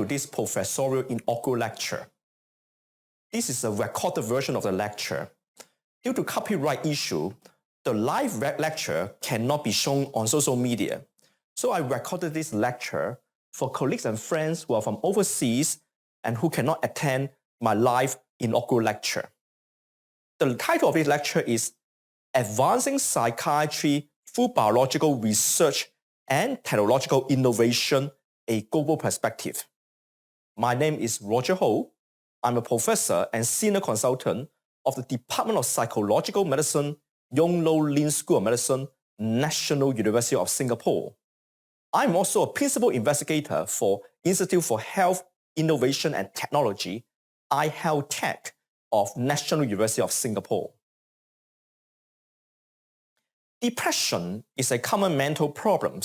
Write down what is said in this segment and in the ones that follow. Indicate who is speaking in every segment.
Speaker 1: to this Professorial Inaugural lecture. This is a recorded version of the lecture. Due to copyright issue, the live lecture cannot be shown on social media. So I recorded this lecture for colleagues and friends who are from overseas and who cannot attend my live inaugural lecture. The title of this lecture is Advancing Psychiatry Through Biological Research and Technological Innovation, a Global Perspective. My name is Roger Ho. I'm a professor and senior consultant of the Department of Psychological Medicine, Yong Lo Lin School of Medicine, National University of Singapore. I'm also a principal investigator for Institute for Health, Innovation and Technology, iHealthTech, of National University of Singapore. Depression is a common mental problem.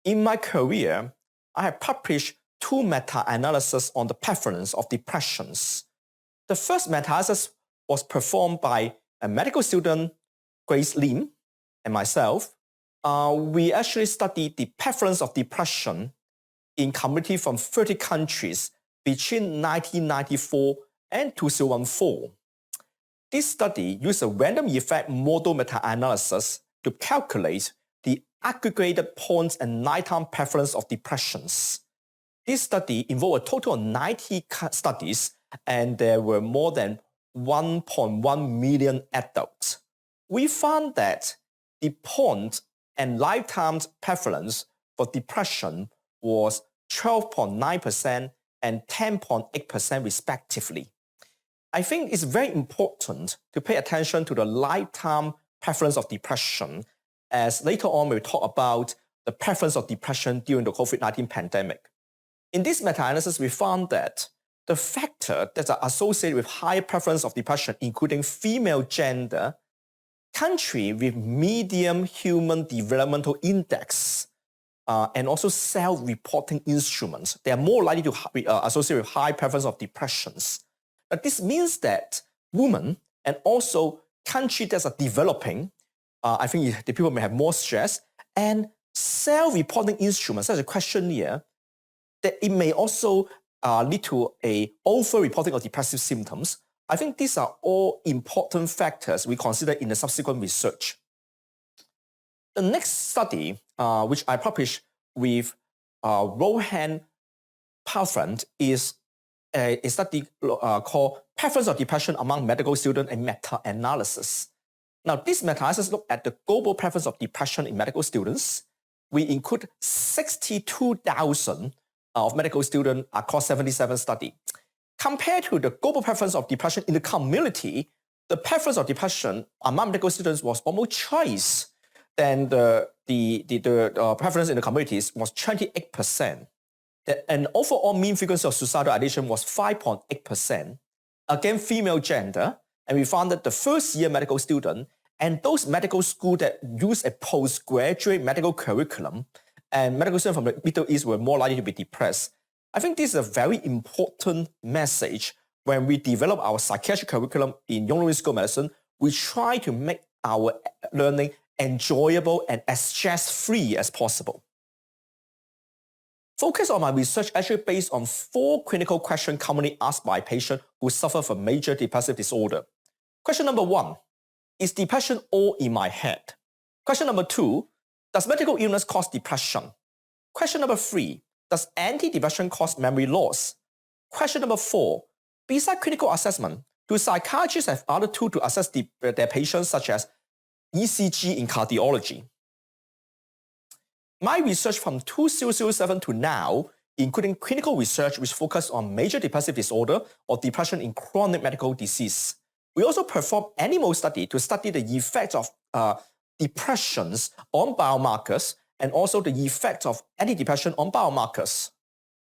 Speaker 1: In my career, I have published 2 meta-analyses on the prevalence of depressions. The first meta-analysis was performed by a medical student, Grace Lim, and myself. We actually studied the prevalence of depression in community from 30 countries between 1994 and 2014. This study used a random effect model meta-analysis to calculate the aggregated points and nighttime prevalence of depressions. This study involved a total of 90 studies, and there were more than 1.1 million adults. We found that the point and lifetime prevalence for depression was 12.9% and 10.8% respectively. I think it's very important to pay attention to the lifetime prevalence of depression, as later on we'll talk about the prevalence of depression during the COVID-19 pandemic. In this meta-analysis, we found that the factors that are associated with high prevalence of depression, including female gender, country with medium human developmental index, and also self-reporting instruments, they are more likely to be associated with high prevalence of depressions. Now, this means that women and also countries that are developing, I think the people may have more stress, and self-reporting instruments such as a questionnaire, that it may also lead to a over-reporting of depressive symptoms. I think these are all important factors we consider in the subsequent research. The next study, which I published with Rohan Parthran, is a study called Prevalence of Depression Among Medical Students, a meta-analysis. Now, this meta-analysis looked at the global prevalence of depression in medical students. We include 62,000 of medical students across 77 studies. Compared to the global prevalence of depression in the community, the prevalence of depression among medical students was almost twice than the prevalence in the communities was 28%. And overall mean frequency of suicidal ideation was 5.8%. Again, female gender, and we found that the first-year medical student and those medical schools that use a postgraduate medical curriculum and medical students from the Middle East were more likely to be depressed. I think this is a very important message. When we develop our psychiatric curriculum in Yong Lo Lin School of Medicine, we try to make our learning enjoyable and as stress-free as possible. Focus on my research actually based on 4 clinical questions commonly asked by patients who suffer from major depressive disorder. Question number 1, is depression all in my head? Question number 2, does medical illness cause depression? Question number 3, does antidepressant cause memory loss? Question number 4, besides clinical assessment, do psychiatrists have other tools to assess their patients, such as ECG in cardiology? My research from 2007 to now, including clinical research which focused on major depressive disorder or depression in chronic medical disease. We also perform animal study to study the effects of depressions on biomarkers and also the effect of antidepressant on biomarkers.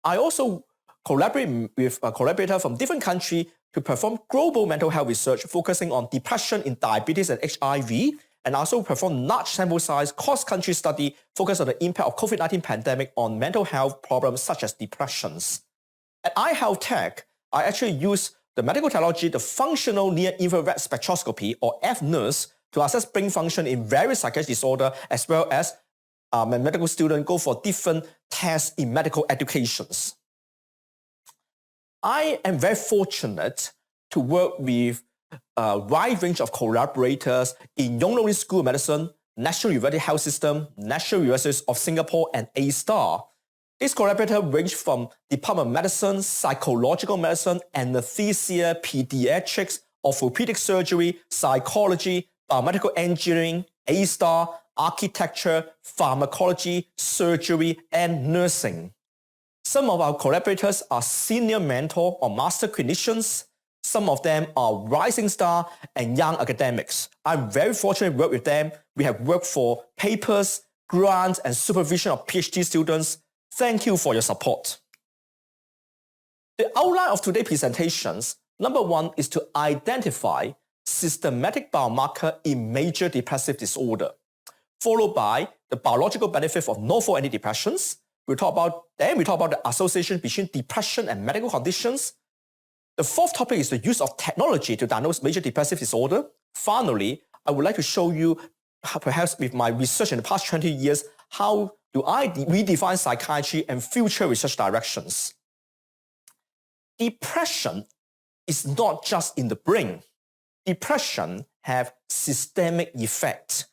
Speaker 1: I also collaborate with a collaborator from different countries to perform global mental health research focusing on depression in diabetes and HIV, and also perform large sample size cross-country study focused on the impact of COVID-19 pandemic on mental health problems such as depressions. At iHealthTech, I actually use the medical technology, the functional near-infrared spectroscopy, or FNIRS, to assess brain function in various psychiatric disorders, as well as medical students go for different tests in medical educations. I am very fortunate to work with a wide range of collaborators in Yong Loo School of Medicine, National University Health System, National University of Singapore, and A-STAR. These collaborators range from Department of Medicine, Psychological Medicine, Anesthesia, Pediatrics, Orthopedic Surgery, Psychology, Biomedical Engineering, A-STAR, Architecture, Pharmacology, Surgery, and Nursing. Some of our collaborators are senior mentor or master clinicians. Some of them are rising star and young academics. I'm very fortunate to work with them. We have worked for papers, grants, and supervision of PhD students. Thank you for your support. The outline of today's presentations, number one is to identify systematic biomarker in major depressive disorder, followed by the biological benefit of novel antidepressants. We talk about the association between depression and medical conditions. The fourth topic is the use of technology to diagnose major depressive disorder. Finally, I would like to show you, perhaps with my research in the past 20 years, how do I redefine psychiatry and future research directions. Depression is not just in the brain. Depression have systemic effect.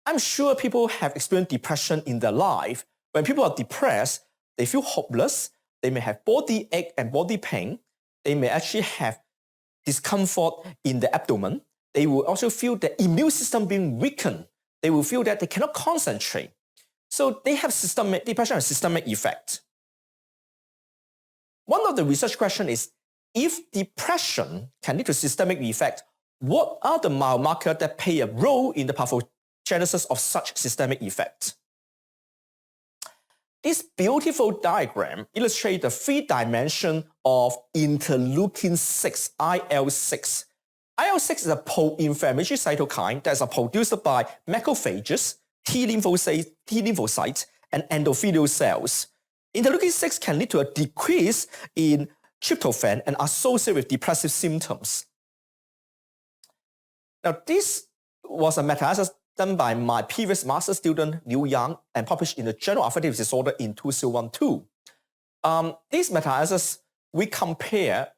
Speaker 1: I'm sure people have experienced depression in their life. When people are depressed, they feel hopeless. They may have body ache and body pain. They may actually have discomfort in the abdomen. They will also feel the immune system being weakened. They will feel that they cannot concentrate. So they have depression has systemic effect. One of the research questions is, if depression can lead to systemic effect, what are the biomarkers that play a role in the pathogenesis of such systemic effect? This beautiful diagram illustrates the three dimensions of interleukin-6, IL-6. IL-6 is a pro-inflammatory cytokine that is produced by macrophages, T lymphocytes, and endothelial cells. Interleukin-6 can lead to a decrease in tryptophan and associated with depressive symptoms. Now, this was a meta-analysis done by my previous master student, Liu Yang, and published in the Journal of Affective Disorder in 2012. This meta-analysis, we compare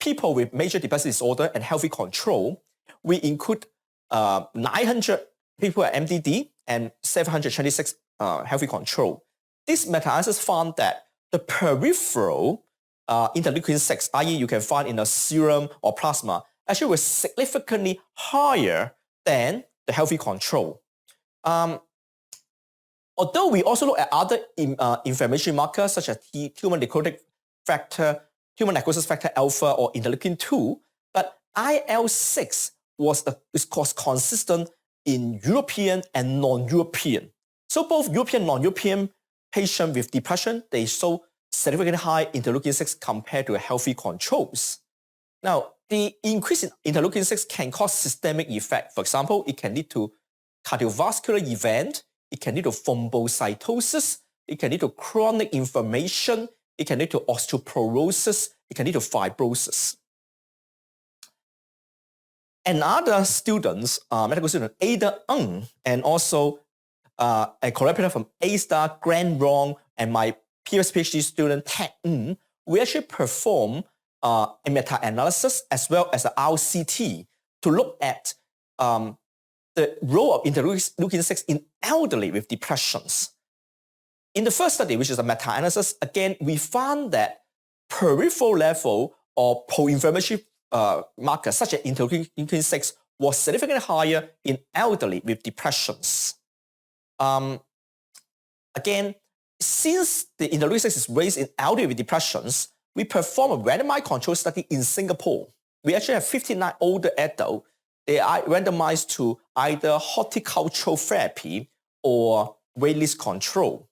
Speaker 1: people with major depressive disorder and healthy control. We include 900 people at MDD and 726 healthy control. This meta-analysis found that the peripheral interleukin-6, i.e. you can find in a serum or plasma, actually was significantly higher than the healthy control. Although we also look at other inflammatory markers such as human necrotic factor, human necrosis factor alpha, or interleukin-2, but IL-6 was consistent in European and non-European. So both European and non-European patients with depression, they show significantly high interleukin-6 compared to healthy controls. Now, the increase in interleukin-6 can cause systemic effect. For example, it can lead to cardiovascular event, it can lead to thrombocytosis, it can lead to chronic inflammation, it can lead to osteoporosis, it can lead to fibrosis. Another students, medical student, Ada Ng, and also a collaborator from A-STAR, Grant Rong, and my previous PhD student, Ted Ng, we actually perform a meta-analysis as well as an RCT to look at the role of interleukin-6 in elderly with depressions. In the first study, which is a meta-analysis, again, we found that peripheral level of pro-inflammatory markers such as interleukin-6 was significantly higher in elderly with depressions. Again, since the interleukin-6 is raised in elderly with depressions, we perform a randomized control study in Singapore. We actually have 59 older adults. They are randomized to either horticultural therapy or waitlist control.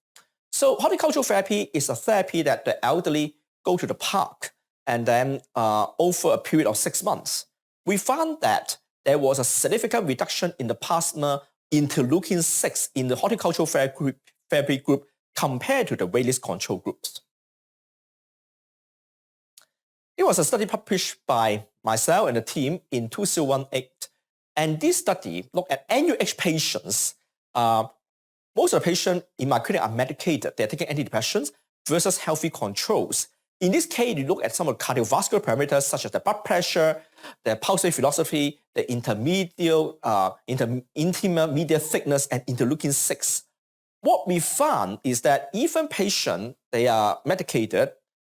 Speaker 1: So horticultural therapy is a therapy that the elderly go to the park and then over a period of 6 months. We found that there was a significant reduction in the plasma interleukin-6 in the horticultural therapy group compared to the waitlist control groups. It was a study published by myself and the team in 2018. And this study looked at NUH patients most of the patients in my clinic are medicated. They're taking antidepressants versus healthy controls. In this case, you look at some of the cardiovascular parameters such as the blood pressure, the pulse rate velocity, the intermediate thickness, and interleukin-6. What we found is that even patients, they are medicated,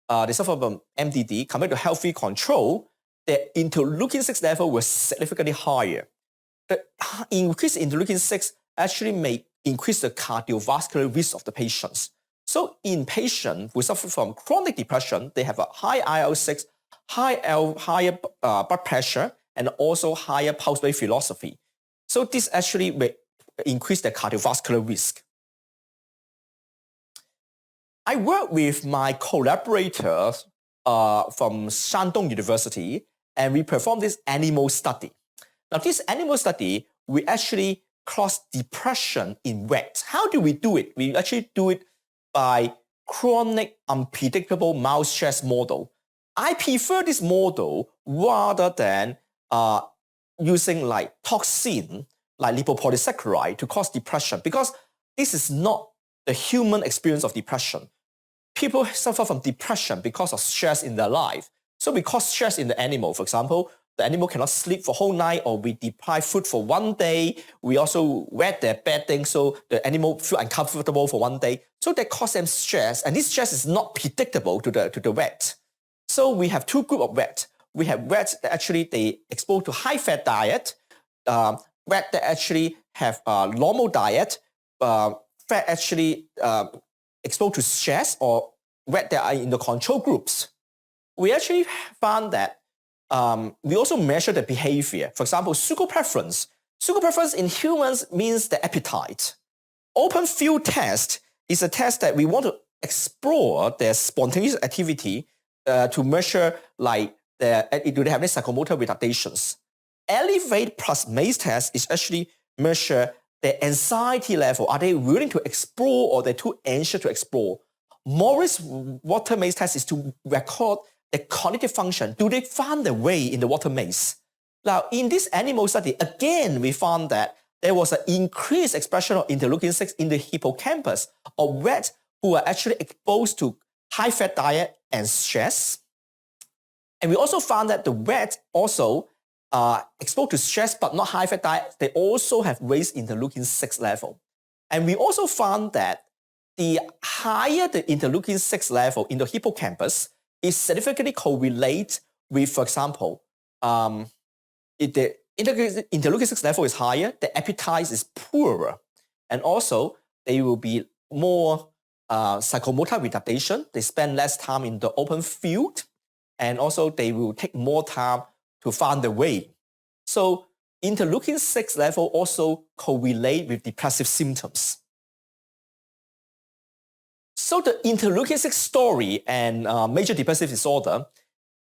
Speaker 1: they suffer from MDD, compared to healthy control, their interleukin-6 level was significantly higher. The increase in interleukin-6 actually may increase the cardiovascular risk of the patients. So in patients who suffer from chronic depression, they have a high IL-6, higher blood pressure, and also higher pulse rate velocity. So this actually may increase the cardiovascular risk. I work with my collaborators from Shandong University, and we performed this animal study. Now, this animal study, we actually cross depression in rats. How do we do it? We actually do it by chronic unpredictable mouse stress model. I prefer this model rather than using like toxin, like lipopolysaccharide to cause depression, because this is not the human experience of depression. People suffer from depression because of stress in their life. So we cause stress in the animal. For example, the animal cannot sleep for a whole night, or we deprive food for one day. We also wet their bedding so the animal feel uncomfortable for one day. So that causes them stress, and this stress is not predictable to the rat. So we have two groups of rats. We have rats that actually they exposed to high-fat diet, rats that actually have a normal diet, fat actually exposed to stress, or rats that are in the control groups. We actually found that we also measure the behavior. For example, sugar preference. Sugar preference in humans means the appetite. Open field test is a test that we want to explore their spontaneous activity to measure like do they have any psychomotor retardations. Elevate plus maze test is actually measure their anxiety level. Are they willing to explore, or they're too anxious to explore? Morris water maze test is to record the cognitive function. Do they find their way in the water maze? Now, in this animal study, again, we found that there was an increased expression of interleukin-6 in the hippocampus of rats who are actually exposed to high-fat diet and stress. And we also found that the rats also exposed to stress but not high-fat diet, they also have raised interleukin-6 level. And we also found that the higher the interleukin-6 level in the hippocampus is significantly correlate with, for example, if the interleukin-6 level is higher, the appetite is poorer. And also, they will be more psychomotor retardation. They spend less time in the open field. And also, they will take more time to find the way. So, interleukin-6 level also correlate with depressive symptoms. So the interleukin-6 story and major depressive disorder,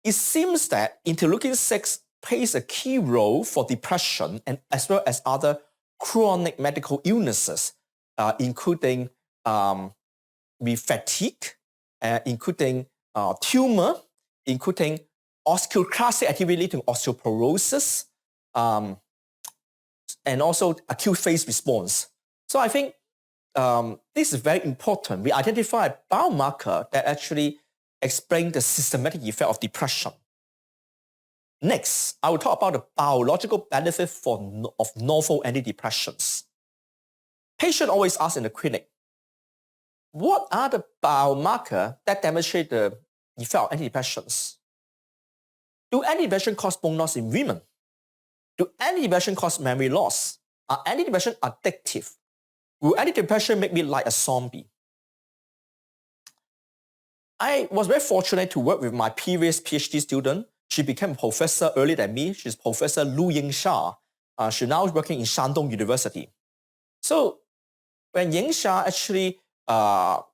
Speaker 1: it seems that interleukin-6 plays a key role for depression and as well as other chronic medical illnesses, including with fatigue, including tumor, including osteoclastic activity leading to osteoporosis, and also acute phase response. So I think this is very important. We identify a biomarker that actually explains the systematic effect of depression. Next, I will talk about the biological benefit of novel antidepressants. Patients always ask in the clinic, what are the biomarkers that demonstrate the effect of antidepressants? Do antidepressants cause bone loss in women? Do antidepressants cause memory loss? Are antidepressants addictive? Will antidepressant make me like a zombie? I was very fortunate to work with my previous PhD student. She became a professor earlier than me. She's Professor Lu Yingsha. She now is working in Shandong University. So when Yingsha actually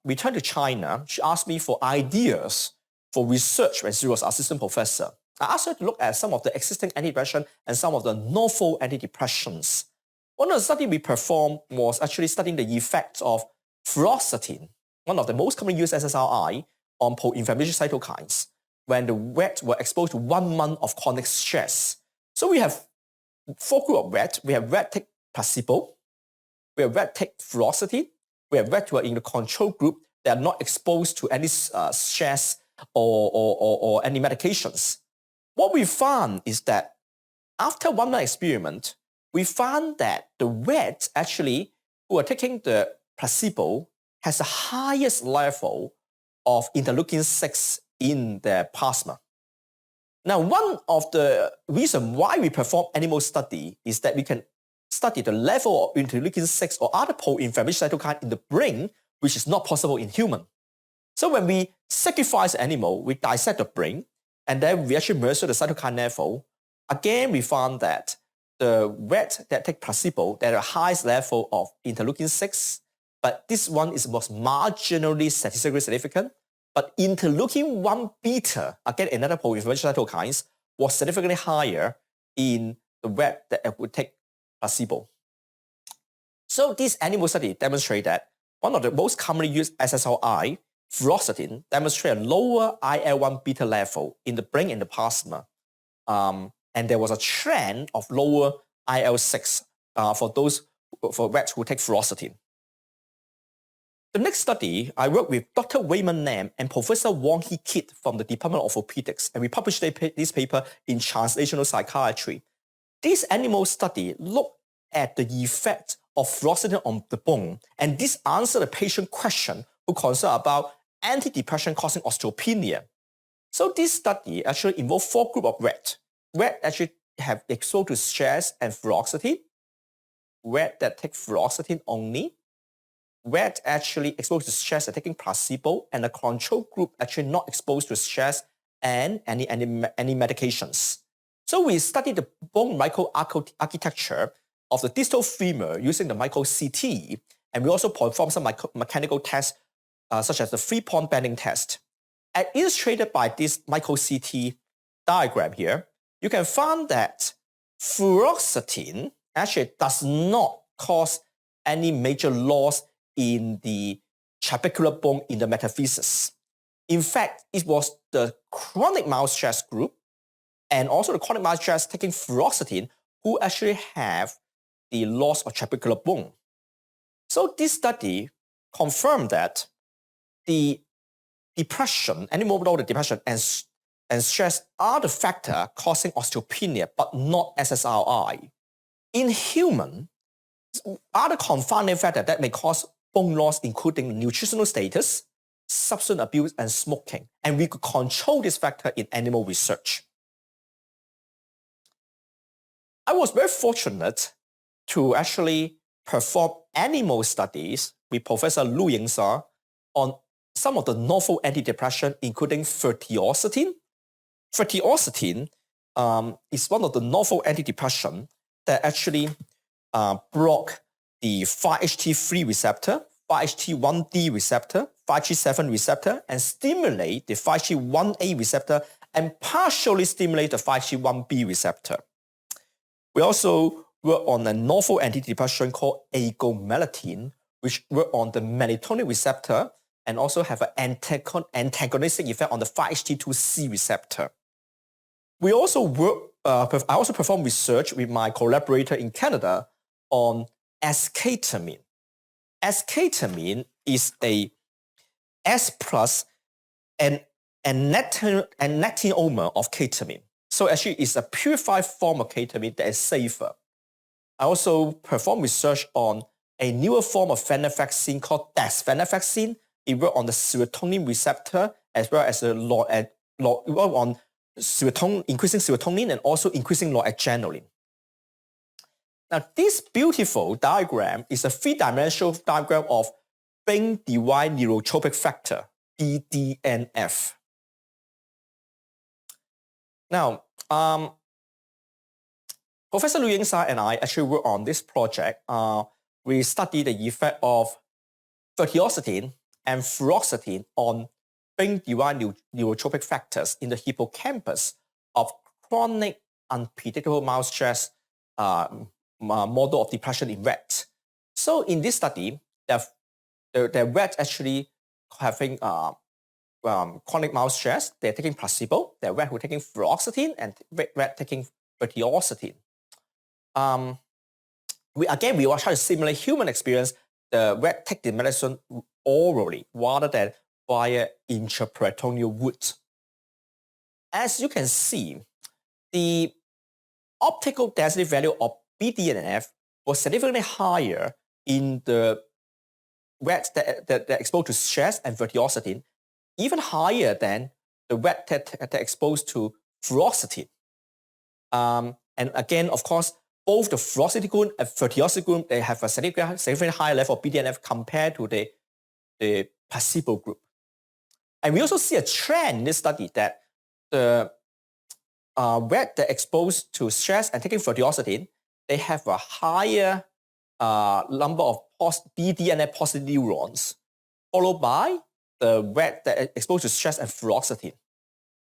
Speaker 1: returned to China, she asked me for ideas for research when she was assistant professor. I asked her to look at some of the existing antidepressants and some of the novel antidepressants. One of the studies we performed was actually studying the effects of fluoxetine, one of the most commonly used SSRI, on pro-inflammatory cytokines when the rats were exposed to 1 month of chronic stress. So we have 4 groups of rats. We have rat take placebo, where rats take fluoxetine, where rats who are in the control group, they are not exposed to any stress or any medications. What we found is that after 1 month experiment, we found that the rats actually who are taking the placebo has the highest level of interleukin-6 in their plasma. Now, one of the reasons why we perform animal study is that we can study the level of interleukin-6 or other pro-inflammatory cytokine in the brain, which is not possible in human. So when we sacrifice an animal, we dissect the brain, and then we actually measure the cytokine level. Again, we found that the rats that take placebo, they have the highest level of interleukin-6, but this one was marginally statistically significant. But interleukin-1 beta, again another pro-inflammatory cytokines, was significantly higher in the rat that would take placebo. So this animal study demonstrates that one of the most commonly used SSRI, fluoxetine, demonstrates a lower IL-1 beta level in the brain and the plasma. And there was a trend of lower IL-6 for rats who take fluoxetine. The next study, I worked with Dr. Wayman Lam and Professor Wong Hee Kit from the Department of Orthopedics, and we published this paper in Translational Psychiatry. This animal study looked at the effect of fluoxetine on the bone, and this answered the patient question who concerned about antidepressant causing osteopenia. So this study actually involved 4 groups of rats. Rats actually have exposed to stress and fluoxetine, rats that take fluoxetine only, rats actually exposed to stress and taking placebo, and the control group actually not exposed to stress and any medications. So we studied the bone microarchitecture of the distal femur using the micro-CT, and we also performed some mechanical tests such as the 3-point bending test. As illustrated by this micro-CT diagram here, you can find that fluoxetine actually does not cause any major loss in the trabecular bone in the metaphysis. In fact, it was the chronic mouse stress group and also the chronic mouse stress taking fluoxetine who actually have the loss of trabecular bone. So this study confirmed that the depression, animal-model depression and stress are the factor causing osteopenia, but not SSRI. In human, other confounding factors that may cause bone loss including nutritional status, substance abuse, and smoking. And we could control this factor in animal research. I was very fortunate to actually perform animal studies with Professor Lu Yingsha on some of the novel antidepressants, including fertioxetine. Fertioxetine is one of the novel antidepressants that actually block the 5-HT3 receptor, 5-HT1D receptor, 5-HT7 receptor, and stimulate the 5-HT1A receptor and partially stimulate the 5-HT1B receptor. We also work on a novel antidepressant called agomelatine, which work on the melatonin receptor and also have an antagonistic effect on the 5-HT2C receptor. We also I also perform research with my collaborator in Canada on esketamine. Esketamine is a S plus and enantiomer of ketamine. So actually it's a purified form of ketamine that is safer. I also perform research on a newer form of venlafaxine called desvenlafaxine. It works on the serotonin receptor as well as on increasing serotonin and also increasing noradrenaline. Now, this beautiful diagram is a 3-dimensional diagram of brain-derived neurotrophic factor, BDNF. Now, Professor Lu Yingsha and I actually work on this project. We study the effect of fertioxetine and fluoxetine on brain-derived neurotrophic factors in the hippocampus of chronic unpredictable mouse stress model of depression in rats. So in this study, the rats actually having chronic mouse stress, they're taking placebo, the rat who are taking fluoxetine, and rat taking fertioxetine. we will try to simulate human experience. The rat take the medicine orally rather than via intraperitoneal route. As you can see, the optical density value of BDNF was significantly higher in the rats that are exposed to stress and vertiosity, even higher than the rat that are exposed to fluoxetine. And again, of course, both the fluoxetine group and vertiosity group, they have a significantly higher level of BDNF compared to the placebo group. And we also see a trend in this study that the rat that are exposed to stress and taking vertiosity, they have a higher number of BDNF positive neurons, followed by the rat that are exposed to stress and fluoxetine.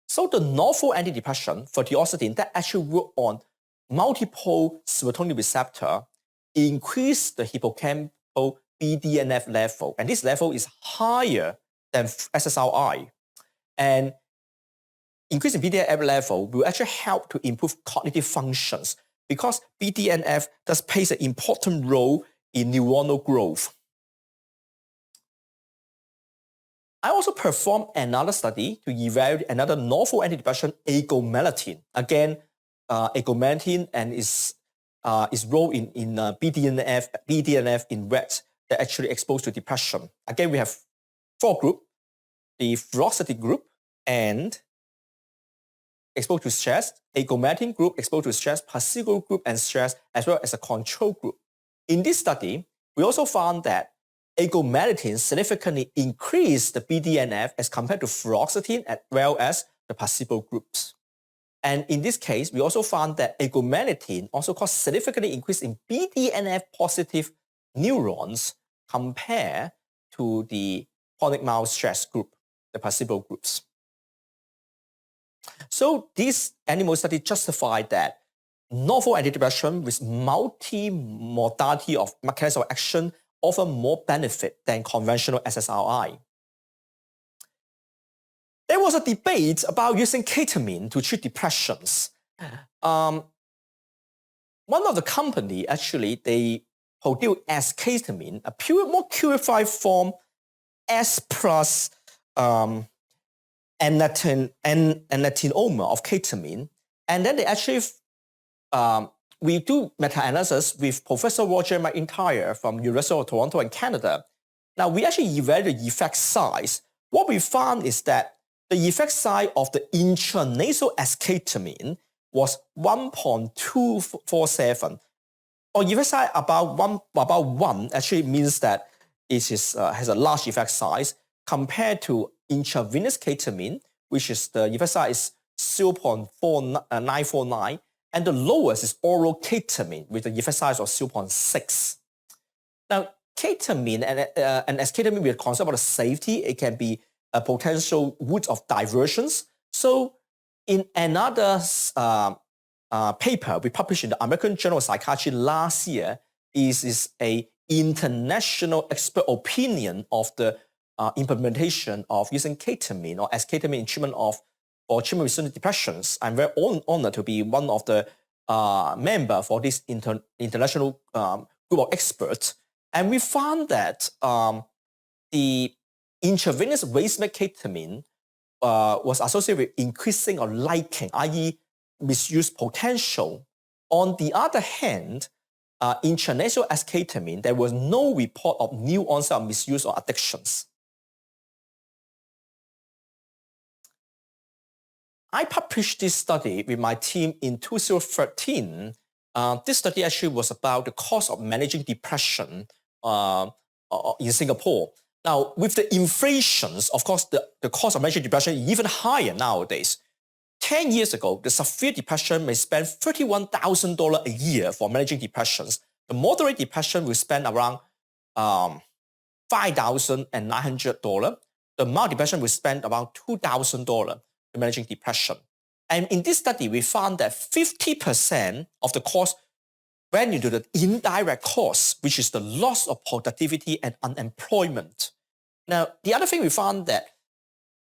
Speaker 1: So the novel antidepressant, vertiosity, that actually work on multiple serotonin receptor, increase the hippocampal BDNF level, and this level is higher than SSRI. And increasing BDNF level will actually help to improve cognitive functions because BDNF does plays an important role in neuronal growth. I also performed another study to evaluate another novel antidepressant, agomelatine. Again, agomelatine and its role in BDNF in rats that actually exposed to depression. Again, we have 4 groups: the fluoxetine group and exposed to stress, agomelatine group exposed to stress, placebo group and stress, as well as a control group. In this study, we also found that agomelatine significantly increased the BDNF as compared to fluoxetine as well as the placebo groups. And in this case, we also found that agomelatine also caused significantly increase in BDNF positive neurons compared to the chronic mild stress group, the placebo groups. So this animal study justified that novel antidepressant with multi-modality of mechanism of action offer more benefit than conventional SSRI. There was a debate about using ketamine to treat depressions. One of the company actually, they produced as ketamine, a more purified form, S plus anatinoma of ketamine. And then they actually, we do meta-analysis with Professor Roger McIntyre from University of Toronto in Canada. Now, we actually evaluated the effect size. What we found is that the effect size of the intranasal esketamine was 1.247. Or effect size about one actually means that it has a large effect size compared to intravenous ketamine, which is the effect size is 0.949, and the lowest is oral ketamine with the effect size of 0.6. Now, ketamine and esketamine, we are concerned about the safety. It can be a potential route of diversions. So in another paper we published in the American Journal of Psychiatry last year, is a international expert opinion of the implementation of using ketamine or esketamine in treatment for treatment-resistant depressions. I'm very honored to be one of the member for this international group of experts. And we found that the intravenous racemic ketamine was associated with increasing or liking, i.e. misuse potential. On the other hand, intranasal esketamine, there was no report of new onset of misuse or addictions. I published this study with my team in 2013. This study actually was about the cost of managing depression in Singapore. Now, with the inflations, of course, the cost of managing depression is even higher nowadays. 10 years ago, the severe depression may spend $31,000 a year for managing depressions. The moderate depression will spend around $5,900. The mild depression will spend around $2,000 managing depression. And in this study, we found that 50% of the cost went into the indirect costs, which is the loss of productivity and unemployment. Now, the other thing we found that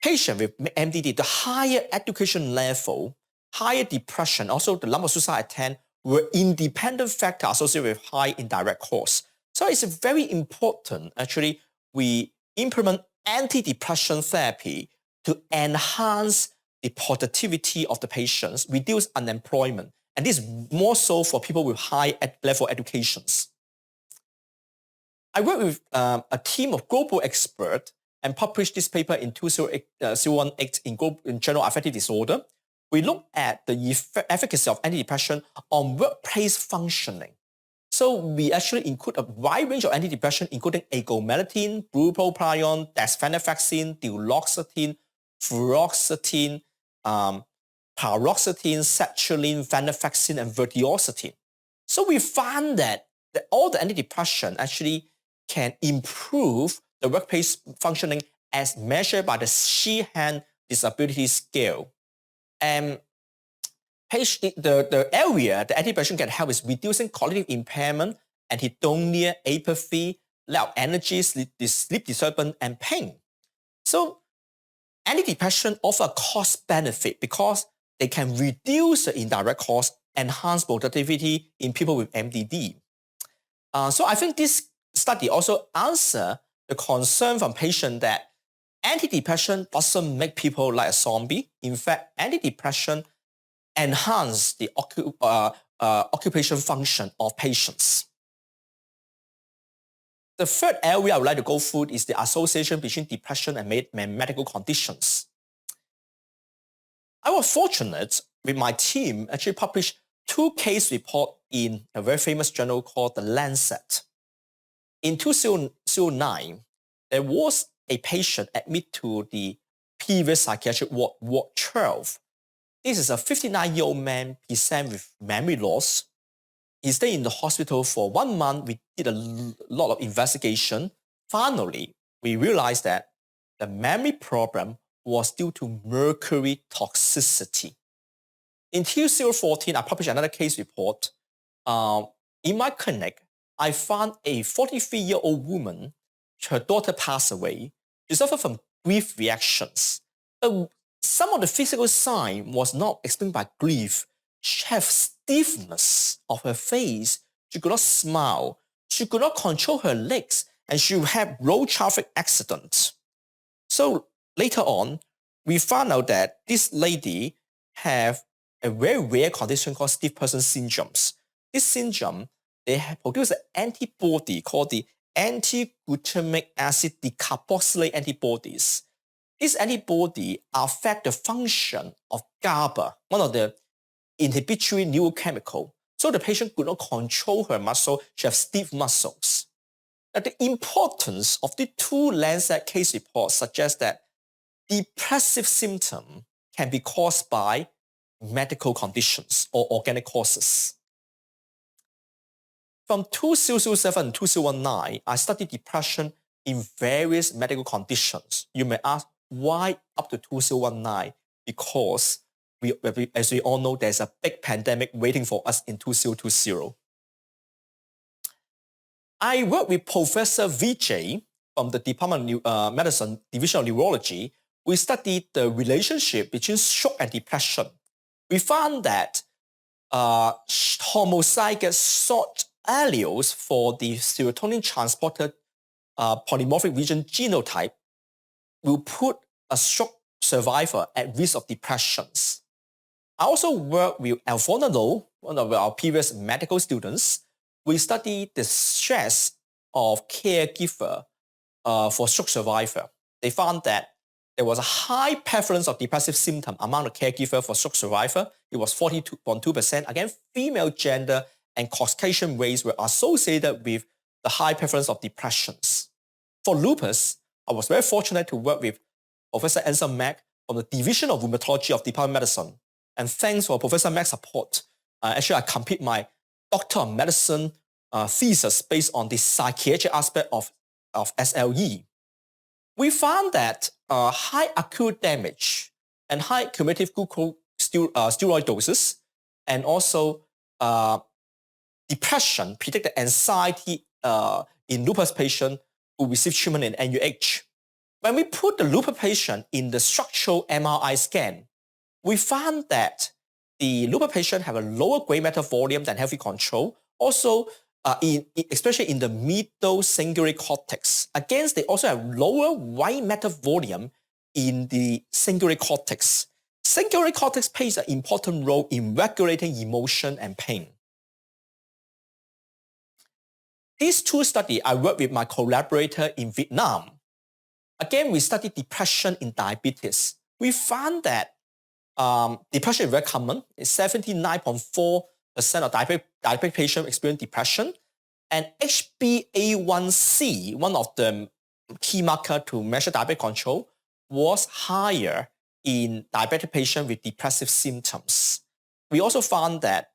Speaker 1: patients with MDD, the higher education level, higher depression, also the number of suicide attempt were independent factors associated with high indirect costs. So it's very important, actually, we implement antidepressant therapy to enhance the productivity of the patients, reduce unemployment, and this is more so for people with high level educations. I work with a team of global experts and published this paper in 2018 in Journal of Affective Disorder. We look at the efficacy of antidepressant on workplace functioning. So we actually include a wide range of antidepressants, including agomelatine, bupropion, desvenlafaxine, duloxetine, fluoxetine, paroxetine, sertraline, venlafaxine, and vertioxetine. So we found that all the antidepressants actually can improve the workplace functioning as measured by the Sheehan Disability Scale. And the area the antidepressant can help is reducing cognitive impairment, anhedonia, apathy, lack of energy, sleep disturbance, and pain. So antidepressants offer a cost benefit because they can reduce the indirect cost, enhance productivity in people with MDD. So I think this study also answers the concern from patients that antidepressant doesn't make people like a zombie. In fact, antidepressant enhance the occupation function of patients. The third area I would like to go through is the association between depression and medical conditions. I was fortunate with my team actually published 2 case reports in a very famous journal called The Lancet. In 2009, there was a patient admitted to the previous psychiatric ward, Ward 12. This is a 59-year-old man present with memory loss. He stayed in the hospital for 1 month. We did a lot of investigation. Finally, we realized that the memory problem was due to mercury toxicity. In 2014, I published another case report. In my clinic, I found a 43-year-old woman. Her daughter passed away. She suffered from grief reactions. Some of the physical sign was not explained by grief. She had stiffness of her face. She could not smile. She could not control her legs, and she had road traffic accidents. So later on, we found out that this lady have a very rare condition called stiff person syndromes. This syndrome, they have produced an antibody called the anti-glutamic acid decarboxylate antibodies. This antibody affect the function of GABA, one of the inhibitory neurochemical. So the patient could not control her muscle. She has stiff muscles. Now, the importance of the 2 Lancet case reports suggests that depressive symptoms can be caused by medical conditions or organic causes. From 2007 to 2019, I studied depression in various medical conditions. You may ask, why up to 2019? Because, as we all know, there's a big pandemic waiting for us in 2020. I work with Professor Vijay from the Department of Medicine, Division of Neurology. We studied the relationship between stroke and depression. We found that homozygous short alleles for the serotonin transporter polymorphic region genotype will put a stroke survivor at risk of depressions. I also work with Alphona Low, one of our previous medical students. We studied the stress of caregiver for stroke survivor. They found that there was a high prevalence of depressive symptoms among the caregiver for stroke survivor. It was 42.2%. Again, female gender and Caucasian race were associated with the high prevalence of depressions. For lupus, I was very fortunate to work with Professor Anson Mack from the Division of Rheumatology of Department of Medicine. And thanks for Professor Mack's support, actually I complete my Doctor of Medicine thesis based on the psychiatric aspect of SLE. We found that high acute damage and high cumulative glucose steroid doses and also depression predicted anxiety in lupus patients who receive treatment in NUH. When we put the lupus patient in the structural MRI scan, we found that the lupus patient have a lower gray matter volume than healthy control. Also, especially in the middle cingulate cortex. Again, they also have lower white matter volume in the cingulate cortex. Cingulate cortex plays an important role in regulating emotion and pain. These two studies, I worked with my collaborator in Vietnam. Again, we studied depression in diabetes. We found that depression is very common. 79.4% of diabetic patients experience depression. And HbA1c, one of the key markers to measure diabetic control, was higher in diabetic patients with depressive symptoms. We also found that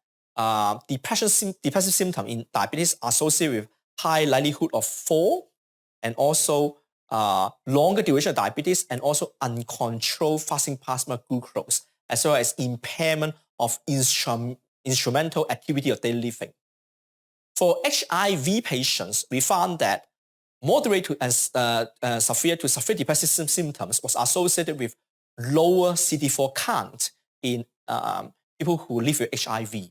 Speaker 1: depressive symptoms in diabetes are associated with high likelihood of fall and also longer duration of diabetes and also uncontrolled fasting plasma glucose, as well as impairment of instrumental activity of daily living. For HIV patients, we found that moderate to severe to severe depressive symptoms was associated with lower CD4 count in people who live with HIV.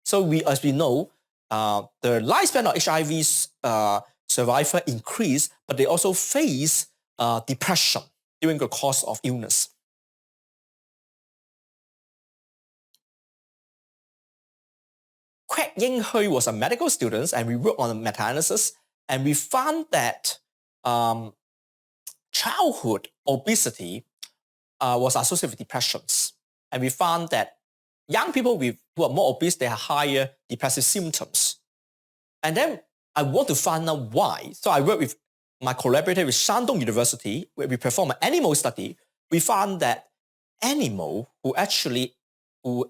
Speaker 1: So as we know, the lifespan of HIV survivor increase, but they also face depression during the course of illness. Kwek Ying Hui was a medical student, and we worked on a meta-analysis, and we found that childhood obesity was associated with depressions. And we found that young people who are more obese, they have higher depressive symptoms. And then I want to find out why. So I worked with my collaborator with Shandong University, where we performed an animal study. We found that animals who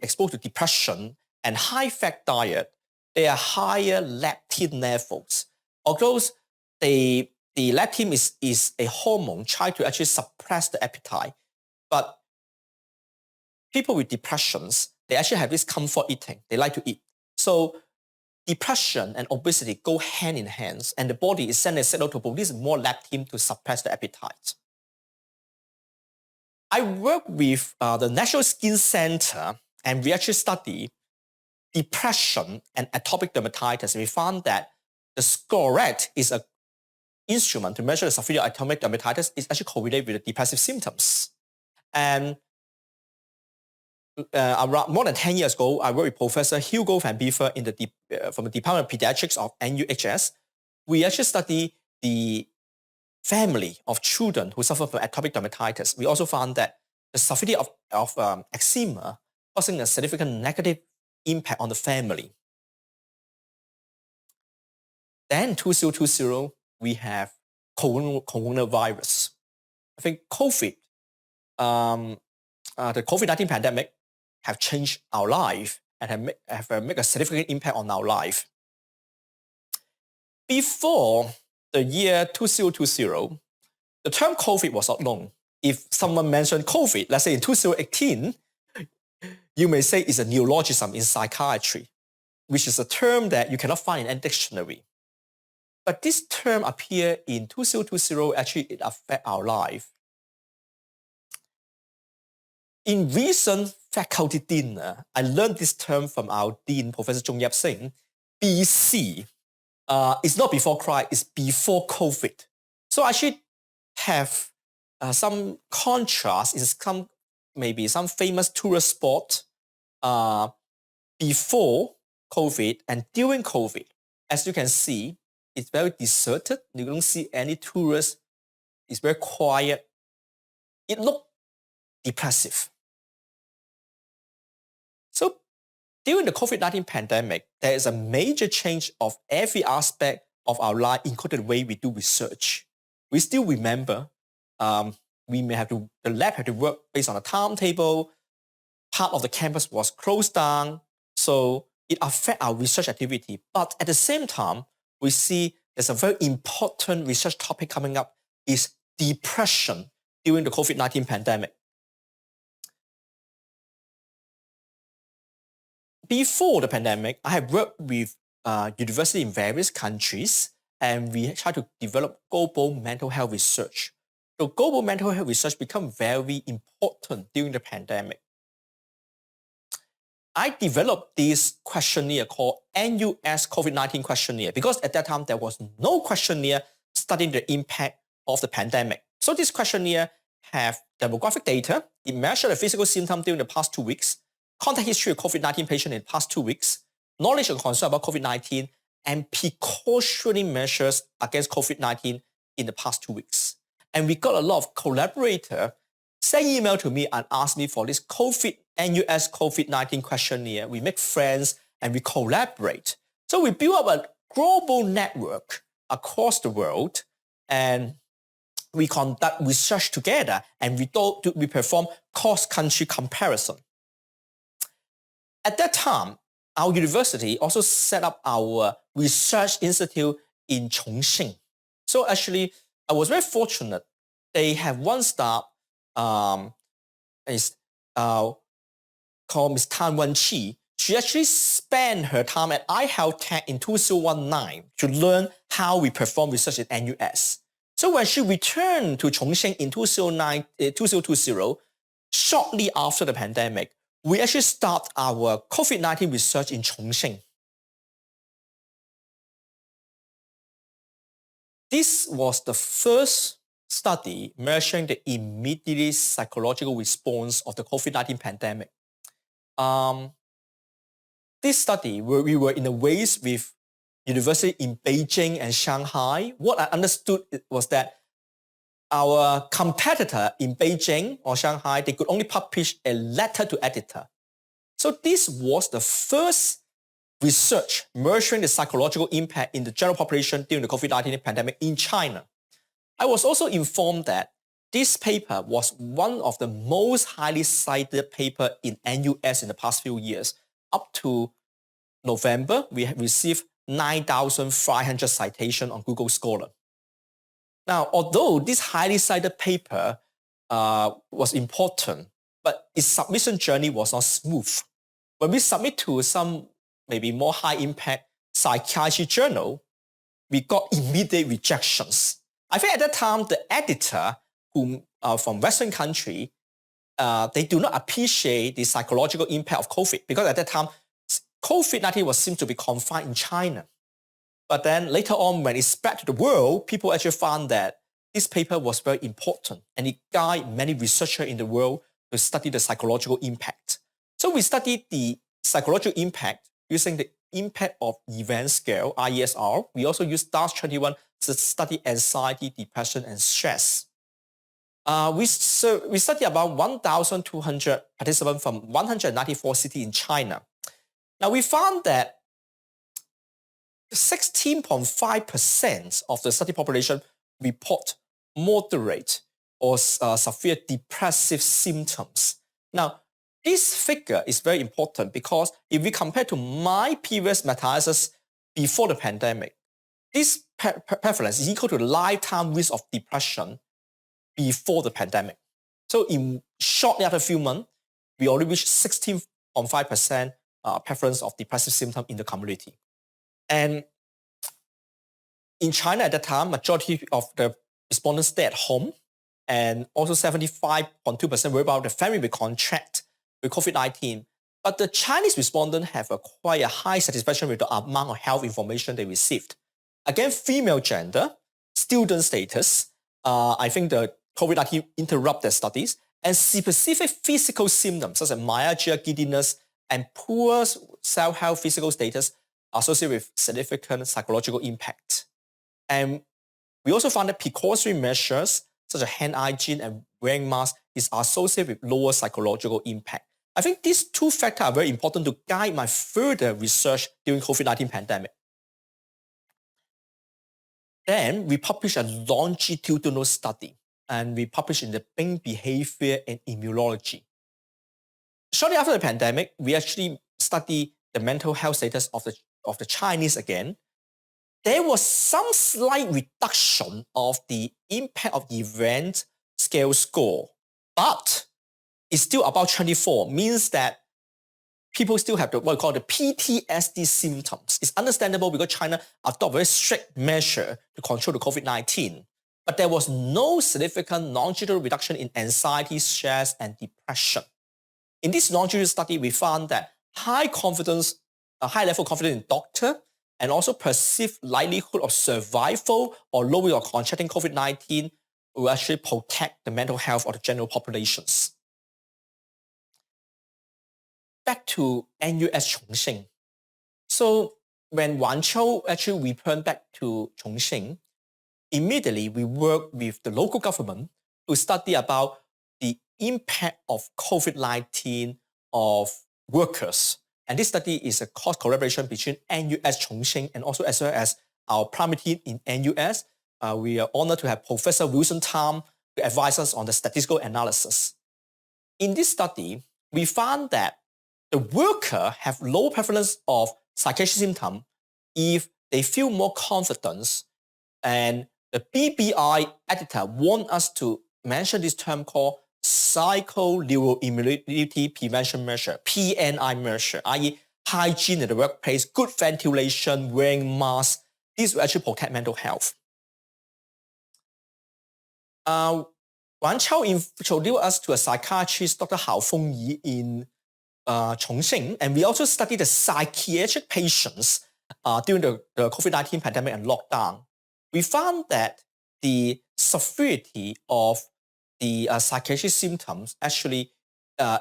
Speaker 1: exposed to depression and high-fat diet, they are higher leptin levels. Although the leptin is a hormone trying to actually suppress the appetite, but people with depressions, they actually have this comfort eating. They like to eat. So depression and obesity go hand in hand, and the body is sending a signal to produce more leptin to suppress the appetite. I work with the National Skin Center, and we actually study depression and atopic dermatitis. We found that the SCORAD is an instrument to measure the severity of atopic dermatitis is actually correlated with the depressive symptoms. And around more than 10 years ago, I worked with Professor Hugo van Bever from the Department of Pediatrics of NUHS. We actually study the family of children who suffer from atopic dermatitis. We also found that the severity of eczema causing a significant negative impact on the family. Then 2020, we have coronavirus. I think COVID, the COVID-19 pandemic have changed our life and have made a significant impact on our life. Before the year 2020, the term COVID was not known. If someone mentioned COVID, let's say in 2018, you may say it's a neologism in psychiatry, which is a term that you cannot find in any dictionary. But this term appeared in 2020, actually it affects our life. In recent faculty dinner, I learned this term from our dean, Professor Chung Yap Singh. BC, it's not before Christ, it's before COVID. So I should have some contrast in maybe some famous tourist spot before COVID and during COVID. As you can see, it's very deserted. You don't see any tourists. It's very quiet. It looked depressive. So during the COVID-19 pandemic, there is a major change of every aspect of our life, including the way we do research. We still remember the lab had to work based on a timetable. Part of the campus was closed down. So it affects our research activity. But at the same time, we see there's a very important research topic coming up is depression during the COVID-19 pandemic. Before the pandemic, I have worked with universities in various countries, and we try to develop global mental health research. So global mental health research became very important during the pandemic. I developed this questionnaire called NUS COVID-19 questionnaire because at that time there was no questionnaire studying the impact of the pandemic. So this questionnaire have demographic data. It measured the physical symptom during the past 2 weeks, contact history of COVID-19 patient in the past 2 weeks, knowledge and concern about COVID-19, and precautionary measures against COVID-19 in the past 2 weeks. And we got a lot of collaborators send email to me and ask me for this NUS COVID-19 questionnaire. We make friends and we collaborate. So we build up a global network across the world, and we conduct research together, and we perform cross-country comparison. At that time, our university also set up our research institute in Chongqing. So actually, I was very fortunate. They have one staff called Ms. Tan Wen-Chi. She actually spent her time at iHealth Tech in 2019 to learn how we perform research in NUS. So when she returned to Chongqing in 2020, shortly after the pandemic, we actually start our COVID-19 research in Chongqing. This was the first study measuring the immediate psychological response of the COVID-19 pandemic. This study, where we were in a race with university in Beijing and Shanghai, what I understood was that our competitor in Beijing or Shanghai, they could only publish a letter to editor. So this was the first research measuring the psychological impact in the general population during the COVID-19 pandemic in China. I was also informed that this paper was one of the most highly cited paper in NUS in the past few years. Up to November, we have received 9,500 citations on Google Scholar. Now, although this highly cited paper was important, but its submission journey was not smooth. When we submit to some maybe more high-impact psychiatry journal, we got immediate rejections. I think at that time, the editor, who from Western country, they do not appreciate the psychological impact of COVID because at that time, COVID-19 was seemed to be confined in China. But then later on, when it spread to the world, people actually found that this paper was very important and it guided many researchers in the world to study the psychological impact. So we studied the psychological impact using the impact of event scale, IESR. We also use DAS-21 to study anxiety, depression, and stress. We studied about 1,200 participants from 194 cities in China. Now we found that 16.5% of the study population report moderate or severe depressive symptoms. Now, this figure is very important because if we compare to my previous meta-analysis before the pandemic, this prevalence is equal to the lifetime risk of depression before the pandemic. So in shortly after a few months, we already reached 16.5% prevalence of depressive symptoms in the community. And in China at that time, majority of the respondents stay at home, and also 75.2% worry about the family will contract with COVID-19. But the Chinese respondents have quite a high satisfaction with the amount of health information they received. Again, female gender, student status, I think the COVID-19 interrupt their studies, and specific physical symptoms such as myalgia, giddiness, and poor self-health physical status associated with significant psychological impact. And we also found that precautionary measures such as hand hygiene and wearing masks is associated with lower psychological impact. I think these two factors are very important to guide my further research during COVID-19 pandemic. Then we published a longitudinal study, and we published in the Brain Behavior and Immunology. Shortly after the pandemic, we actually studied the mental health status of the Chinese again. There was some slight reduction of the impact of event scale score, but it's still about 24, means that people still have what we call the PTSD symptoms. It's understandable because China adopted very strict measure to control the COVID-19, but there was no significant longitudinal reduction in anxiety, stress, and depression. In this longitudinal study, we found that high confidence, a high level of confidence in doctor, and also perceived likelihood of survival or low risk of contracting COVID-19 will actually protect the mental health of the general populations. Back to NUS Chongqing. So when Wanqiao actually returned back to Chongqing, immediately we worked with the local government to study about the impact of COVID-19 of workers. And this study is a cross collaboration between NUS Chongqing and also as well as our primary team in NUS. We are honored to have Professor Wilson Tam to advise us on the statistical analysis. In this study, we found that the worker have low prevalence of psychiatric symptom if they feel more confidence. And the BBI editor want us to mention this term called psychoneuroimmunity prevention measure, PNI measure, i.e. hygiene in the workplace, good ventilation, wearing masks. These will actually protect mental health. Wanqiao introduced us to a psychiatrist, Dr. Hao Fengyi, in Chongqing, and we also studied the psychiatric patients during the COVID-19 pandemic and lockdown. We found that the severity of the psychiatric symptoms actually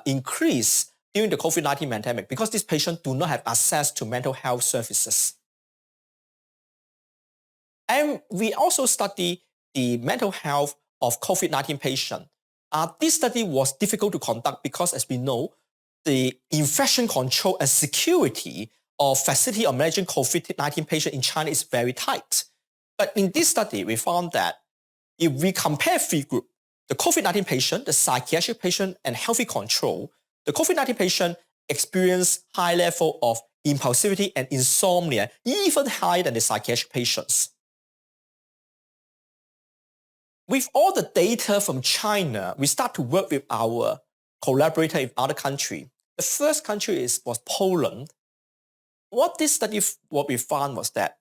Speaker 1: increased during the COVID-19 pandemic because these patients do not have access to mental health services. And we also study the mental health of COVID-19 patients. This study was difficult to conduct because, as we know, the infection control and security of facility of managing COVID-19 patients in China is very tight. But in this study, we found that if we compare three groups, the COVID-19 patient, the psychiatric patient, and healthy control, the COVID-19 patient experienced high level of impulsivity and insomnia, even higher than the psychiatric patients. With all the data from China, we start to work with our collaborator in other countries. The first country was Poland. What we found was that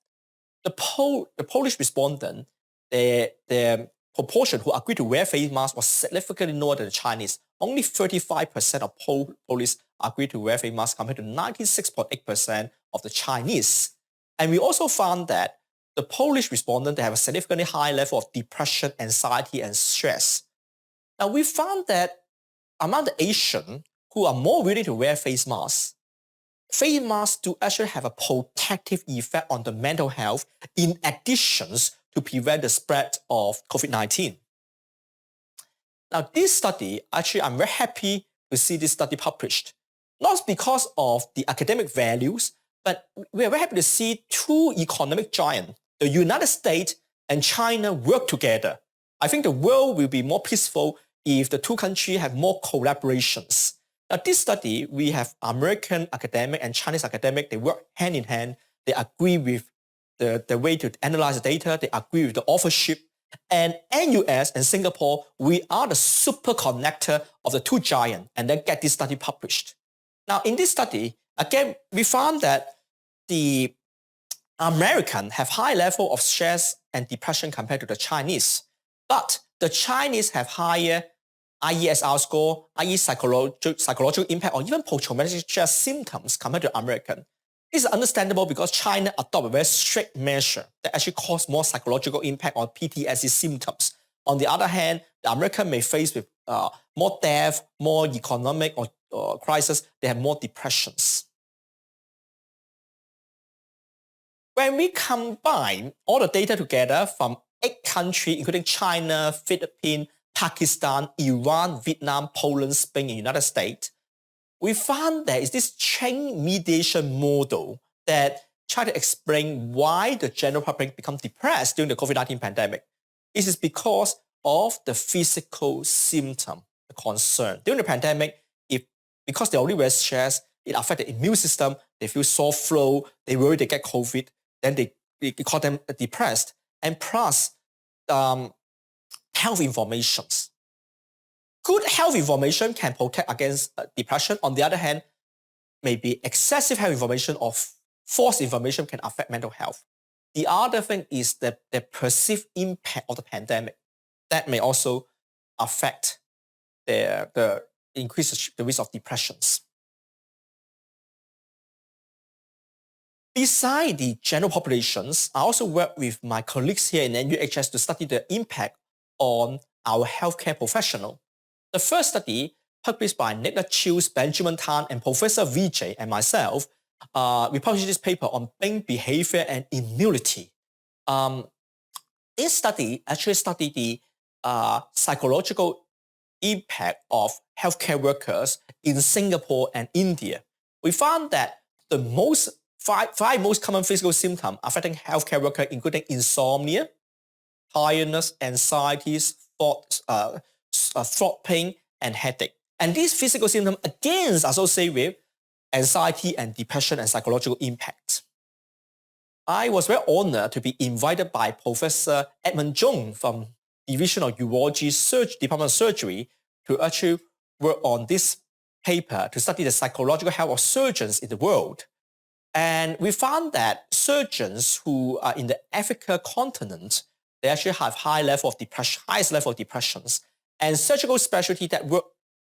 Speaker 1: the Polish respondent, their proportion who agreed to wear face masks was significantly lower than the Chinese. Only 35% of Polish agreed to wear face masks compared to 96.8% of the Chinese. And we also found that the Polish respondent, they have a significantly high level of depression, anxiety, and stress. Now, we found that among the Asians who are more willing to wear face masks do actually have a protective effect on the mental health in addition to prevent the spread of COVID-19. Now, this study, actually, I'm very happy to see this study published. Not because of the academic values, but we are very happy to see two economic giants, the United States and China, work together. I think the world will be more peaceful if the two countries have more collaborations. Now, this study, we have American academic and Chinese academic, they work hand in hand. They agree with the way to analyze the data. They agree with the authorship. And NUS and Singapore, we are the super connector of the two giants and then get this study published. Now, in this study, again, we found that the Americans have high level of stress and depression compared to the Chinese. But the Chinese have higher IESR score, i.e. psychological impact, or even post-traumatic stress symptoms compared to American. This is understandable because China adopted a very strict measure that actually cause more psychological impact on PTSD symptoms. On the other hand, the American may face with more death, more economic or crisis. They have more depressions. When we combine all the data together from 8 countries, including China, Philippines, Pakistan, Iran, Vietnam, Poland, Spain, and United States, we found there is this chain mediation model that try to explain why the general public become depressed during the COVID-19 pandemic. This is because of the physical symptom, the concern. During the pandemic, because they already were stressed, it affects the immune system, they feel sore throat, they worry they get COVID, then they call them depressed. And plus, health informations. Good health information can protect against depression. On the other hand, maybe excessive health information or false information can affect mental health. The other thing is the perceived impact of the pandemic. That may also affect increase the risk of depressions. Beside the general populations, I also work with my colleagues here in NUHS to study the impact on our healthcare professional. The first study, published by Nicola Childs, Benjamin Tan, and Professor Vijay and myself, we published this paper on brain behavior and immunity. This study actually studied the psychological impact of healthcare workers in Singapore and India. We found that the five most common physical symptoms affecting healthcare workers, including insomnia, tiredness, anxiety, throat pain, and headache. And these physical symptoms again are associated with anxiety and depression and psychological impact. I was very honored to be invited by Professor Edmund Jung from Division of Urology Department of Surgery to actually work on this paper to study the psychological health of surgeons in the world. And we found that surgeons who are in the Africa continent, they actually have highest level of depressions. And surgical specialty that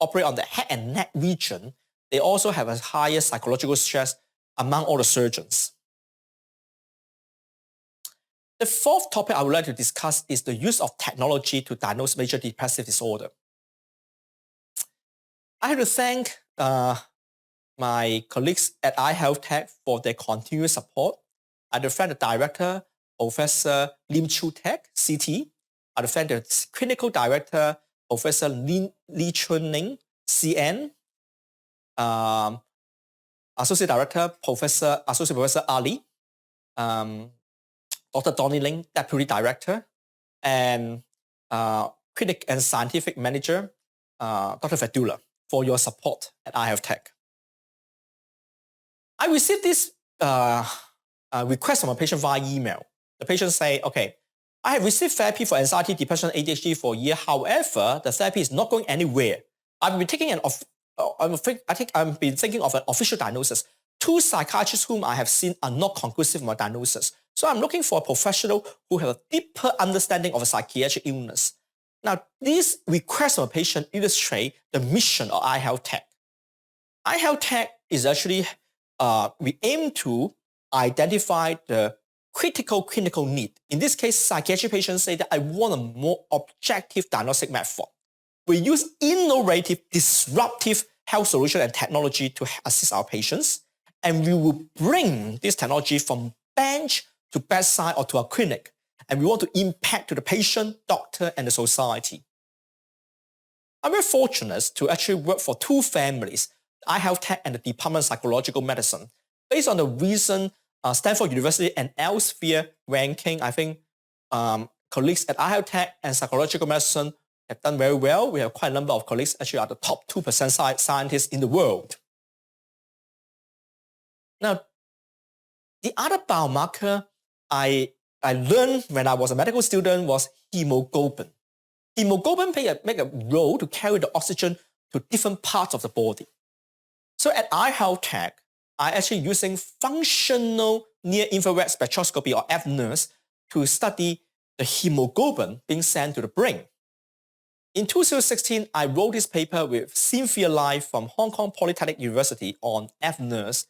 Speaker 1: operate on the head and neck region, they also have a higher psychological stress among all the surgeons. The fourth topic I would like to discuss is the use of technology to diagnose major depressive disorder. I have to thank my colleagues at iHealthTech for their continuous support. I have to thank the director, Professor Lim Chu Tek, CT. I have to thank the clinical director, Professor Lee Chun Ning, CN. Associate Director, Associate Professor Ali. Dr. Donnie Ling, Deputy Director, and Clinic and Scientific Manager, Dr. Fadula, for your support at iHealthTech. I received this request from a patient via email. The patient say, okay, I have received therapy for anxiety, depression, ADHD for a year. However, the therapy is not going anywhere. I've been thinking of an official diagnosis. 2 psychiatrists whom I have seen are not conclusive in my diagnosis. So I'm looking for a professional who have a deeper understanding of a psychiatric illness. Now, these requests from a patient illustrate the mission of iHealthTech. iHealthTech is actually, we aim to identify the critical clinical need. In this case, psychiatric patients say that I want a more objective diagnostic method. We use innovative, disruptive health solution and technology to assist our patients, and we will bring this technology from bench to bedside or to our clinic, and we want to impact to the patient, doctor, and the society. I'm very fortunate to actually work for 2 families, iHealthTech and the Department of Psychological Medicine. Based on the recent Stanford University and Elsevier ranking, I think colleagues at iHealthTech and Psychological Medicine have done very well. We have quite a number of colleagues actually are the top 2% scientists in the world. Now, the other biomarker I learned when I was a medical student was hemoglobin. Hemoglobin make a role to carry the oxygen to different parts of the body. So at iHealthTech, I actually using functional near-infrared spectroscopy or FNIRS to study the hemoglobin being sent to the brain. In 2016, I wrote this paper with Cynthia Lai from Hong Kong Polytechnic University on FNIRS,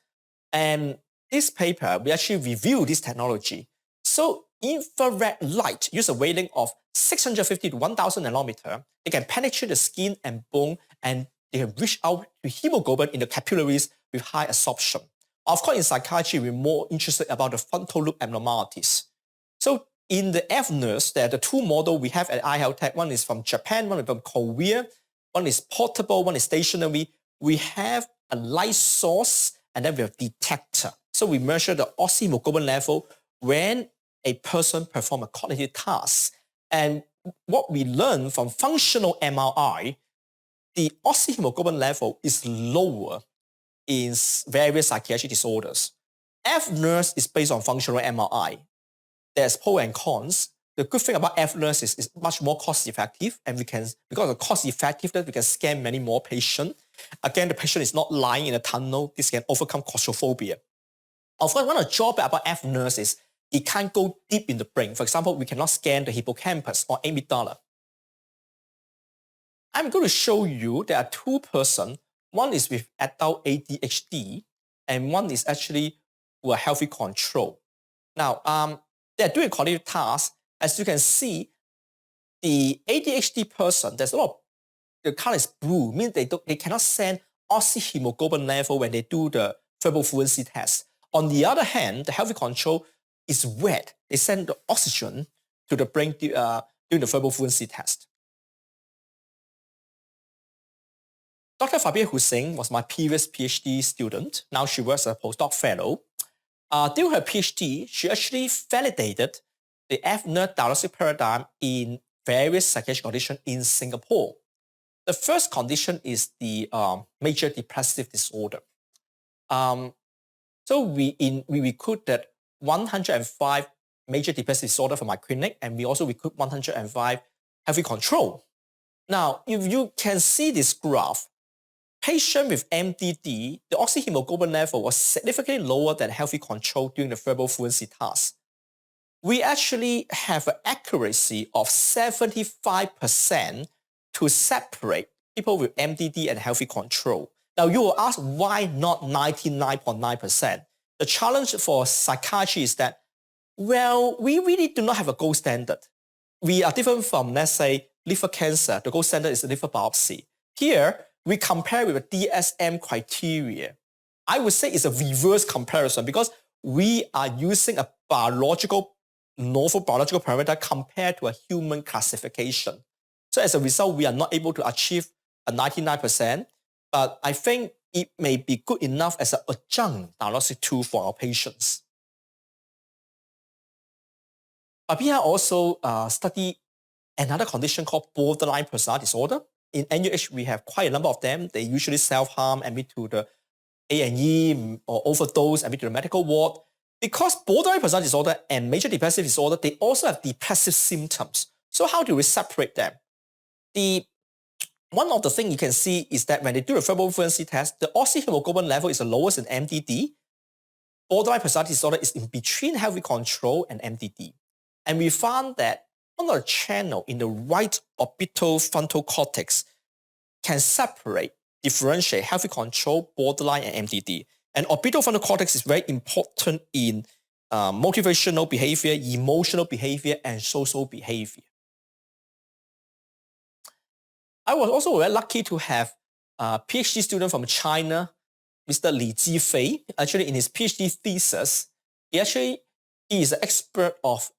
Speaker 1: and this paper, we actually review this technology. So infrared light use a wavelength of 650 to 1000 nanometer. They can penetrate the skin and bone, and they can reach out to hemoglobin in the capillaries with high absorption. Of course, in psychiatry, we're more interested about the frontal lobe abnormalities. So in the FNIRS, there are the 2 models we have at iHealthTech. One is from Japan, one is from Korea. One is portable, one is stationary. We have a light source, and then we have detector. So we measure the oxyhemoglobin level when a person performs a cognitive task. And what we learn from functional MRI, the oxyhemoglobin level is lower in various psychiatric disorders. FNIRS is based on functional MRI. There's pros and cons. The good thing about FNIRS is it's much more cost-effective, and because of cost-effectiveness, we can scan many more patients. Again, the patient is not lying in a tunnel. This can overcome claustrophobia. Of course, one of the drawbacks about FNIRS is it can't go deep in the brain. For example, we cannot scan the hippocampus or amygdala. I'm going to show you there are 2 persons. One is with adult ADHD, and one is actually to a healthy control. Now, they're doing cognitive tasks. As you can see, the ADHD person, there's a lot of, the color is blue, means they cannot send oxyhemoglobin level when they do the verbal fluency test. On the other hand, the healthy control is red. They send the oxygen to the brain during the verbal fluency test. Dr. Fabia Hussein was my previous PhD student. Now she works as a postdoc fellow. During her PhD, she actually validated the F-NERD diagnostic paradigm in various psychiatric conditions in Singapore. The first condition is the major depressive disorder. So we recruited 105 major depressive disorder from my clinic, and we also recruit 105 healthy control. Now, if you can see this graph, patient with MDD, the oxyhemoglobin level was significantly lower than healthy control during the verbal fluency task. We actually have an accuracy of 75% to separate people with MDD and healthy control. Now, you will ask, why not 99.9%? The challenge for psychiatry is that, well, we really do not have a gold standard. We are different from, let's say, liver cancer. The gold standard is the liver biopsy. Here, we compare with a DSM criteria. I would say it's a reverse comparison because we are using a novel biological parameter compared to a human classification. So as a result, we are not able to achieve a 99%, but I think it may be good enough as an adjunct diagnostic tool for our patients. Fabia also studied another condition called borderline personality disorder. In NUH, we have quite a number of them. They usually self-harm, admit to the A&E or overdose, admit to the medical ward. Because borderline personality disorder and major depressive disorder, they also have depressive symptoms. So how do we separate them? One of the things you can see is that when they do the verbal fluency test, the oxyhemoglobin level is the lowest in MDD. Borderline personality disorder is in between healthy control and MDD. And we found that one of the channel in the right orbital frontal cortex can separate, differentiate healthy control, borderline, and MDD. And orbital frontal cortex is very important in motivational behavior, emotional behavior, and social behavior. I was also very lucky to have a PhD student from China, Mr. Li Jifei. Actually, in his PhD thesis, he is an expert of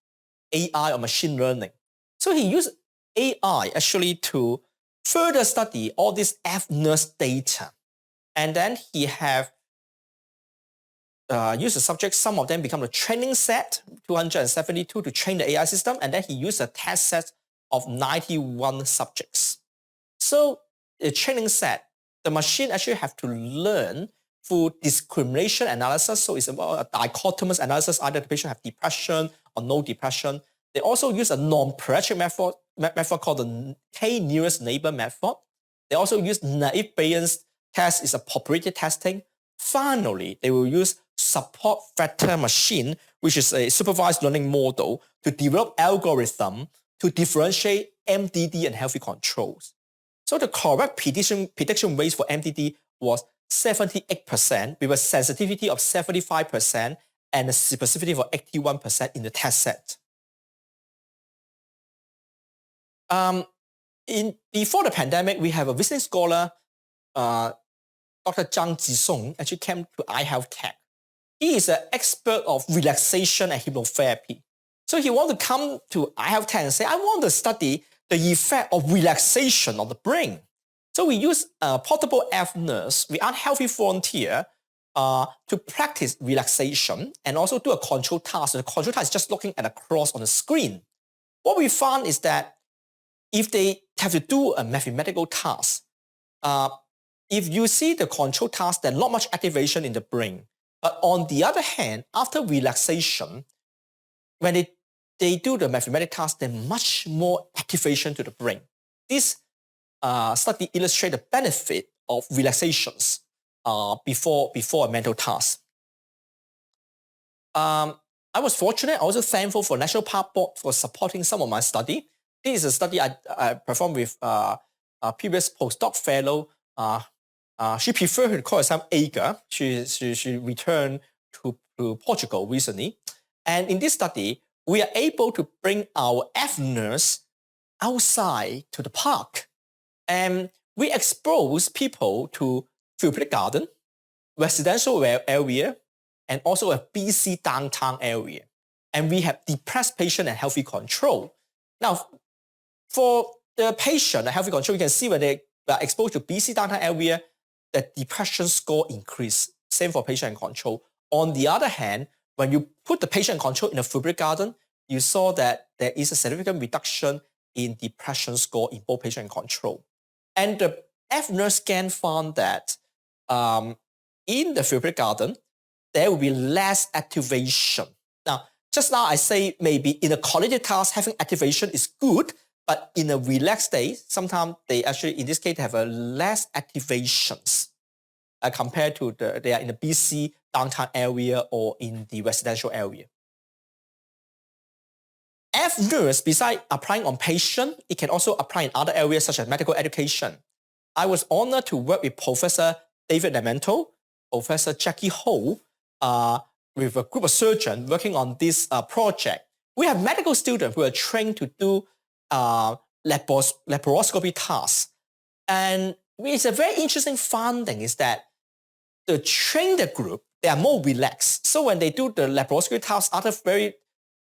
Speaker 1: AI or machine learning. So he used AI actually to further study all this F-NERD data. And then he have used the subjects, some of them become a training set, 272 to train the AI system, and then he used a test set of 91 subjects. So the training set, the machine actually have to learn through discrimination analysis. So it's about a dichotomous analysis, either the patient have depression or no depression. They also use a non-parametric method called the K-nearest neighbor method. They also use naive Bayes test, is a populated testing. Finally, they will use support vector machine, which is a supervised learning model, to develop algorithm to differentiate MDD and healthy controls. So the correct prediction rates for MDD was 78% with a sensitivity of 75% and a specificity of 81% in the test set. Before the pandemic, we have a visiting scholar, Dr. Zhang Jisong, actually came to iHealth Tech. He is an expert of relaxation and hypnotherapy. So he wanted to come to iHealth Tech and say, I want to study the effect of relaxation on the brain. So we use portable F-NERDs. We ask healthy volunteer to practice relaxation and also do a control task. The control task is just looking at a cross on the screen. What we found is that if they have to do a mathematical task, if you see the control task, there's not much activation in the brain. But on the other hand, after relaxation, when they do the mathematical task, there's much more activation to the brain. This study illustrates the benefit of relaxations before a mental task. I was fortunate, also thankful for National Park Board for supporting some of my study. This is a study I performed with a previous postdoc fellow. She preferred to call herself Aga. She returned to Portugal recently. And in this study, we are able to bring our F-nurse outside to the park. And we expose people to therapeutic garden, residential area, and also a busy downtown area. And we have depressed patient and healthy control. Now, for the patient and healthy control, you can see when they are exposed to busy downtown area, the depression score increase. Same for patient and control. On the other hand, when you put the patient and control in a therapeutic garden, you saw that there is a significant reduction in depression score in both patient and control. And the F-nurse scan found that in the therapeutic garden, there will be less activation. Now, just now I say maybe in a cognitive task, having activation is good, but in a relaxed state, sometimes they actually, in this case, have a less activations compared to they are in a busy downtown area or in the residential area. F-nurse, besides applying on patient, it can also apply in other areas such as medical education. I was honored to work with Professor David Lamento, Professor Jackie Ho, with a group of surgeons working on this project. We have medical students who are trained to do laparoscopy tasks. And it's a very interesting finding is that the trained group, they are more relaxed. So when they do the laparoscopy tasks, after very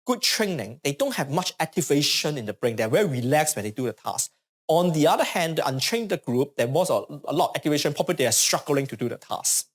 Speaker 1: good training, they don't have much activation in the brain. They're very relaxed when they do the task. On the other hand, the untrained group, there was a lot of activation. Probably they are struggling to do the task.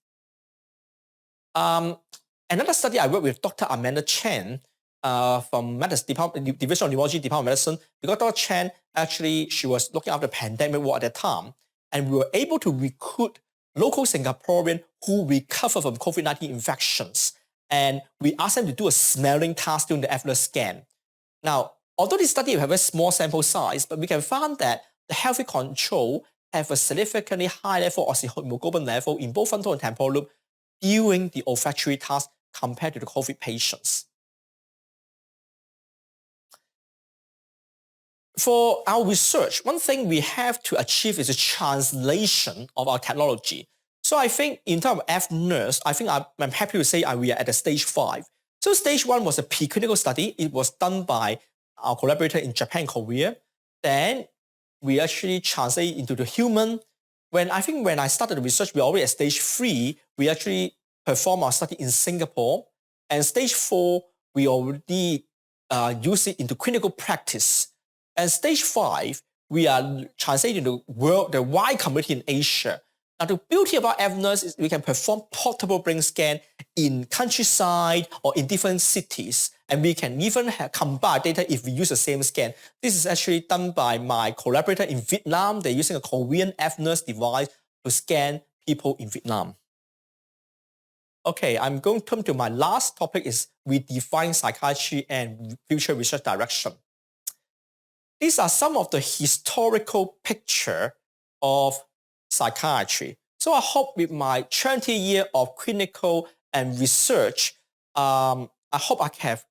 Speaker 1: Another study I worked with Dr. Amanda Chen from Division of Neurology, Department of Medicine, because Dr. Chen, actually, she was looking after the pandemic war at that time, and we were able to recruit local Singaporean who recover from COVID-19 infections. And we asked them to do a smelling task during the F-nurse scan. Now, although this study will have a small sample size, but we can find that the healthy control have a significantly high level of oxyhemoglobin level in both frontal and temporal lobe during the olfactory task compared to the COVID patients. For our research, one thing we have to achieve is a translation of our technology. So I think in terms of F-nurse, I think I'm happy to say we are at the stage 5. So stage 1 was a preclinical study. It was done by our collaborator in Japan and Korea. Then we actually translate into the human. When I started the research, we were already at stage 3. We actually performed our study in Singapore. And stage 4, we already use it into clinical practice. And stage 5, we are translating the wide community in Asia. Now, the beauty about F-nurse is we can perform portable brain scan in countryside or in different cities. And we can even combine data if we use the same scan. This is actually done by my collaborator in Vietnam. They're using a Korean F-nurse device to scan people in Vietnam. Okay, I'm going to come to my last topic is redefine psychiatry and future research direction. These are some of the historical picture of psychiatry. So I hope with my 20 years of clinical and research, I hope I have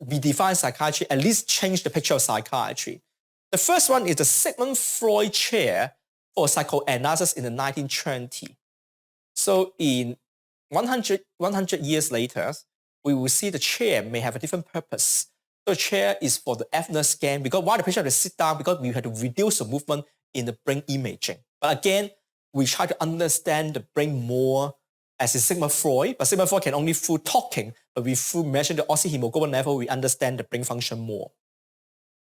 Speaker 1: redefined psychiatry, at least change the picture of psychiatry. The first one is the Sigmund Freud chair for psychoanalysis in the 1920s. So in 100 years later, we will see the chair may have a different purpose. So the chair is for the F-nurse scan because while the patient has to sit down because we have to reduce the movement in the brain imaging. But again, we try to understand the brain more as in Sigmund Freud, but Sigmund Freud can only through talking, but through measuring the oxyhemoglobin level, we understand the brain function more.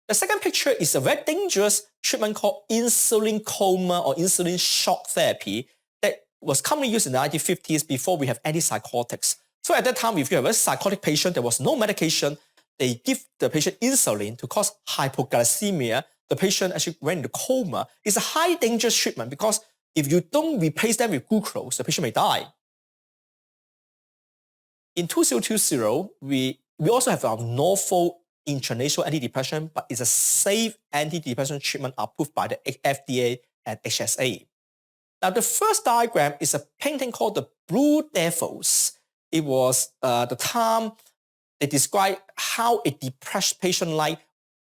Speaker 1: The second picture is a very dangerous treatment called insulin coma or insulin shock therapy that was commonly used in the 1950s before we have antipsychotics. So at that time, if you have a psychotic patient, there was no medication, they give the patient insulin to cause hypoglycemia. The patient actually went into coma. It's a high dangerous treatment because if you don't replace them with glucose, the patient may die. In 2020, we also have our novel intranasal antidepressant, but it's a safe antidepressant treatment approved by the FDA and HSA. Now, the first diagram is a painting called the Blue Devils. It was the time they describe how a depressed patient like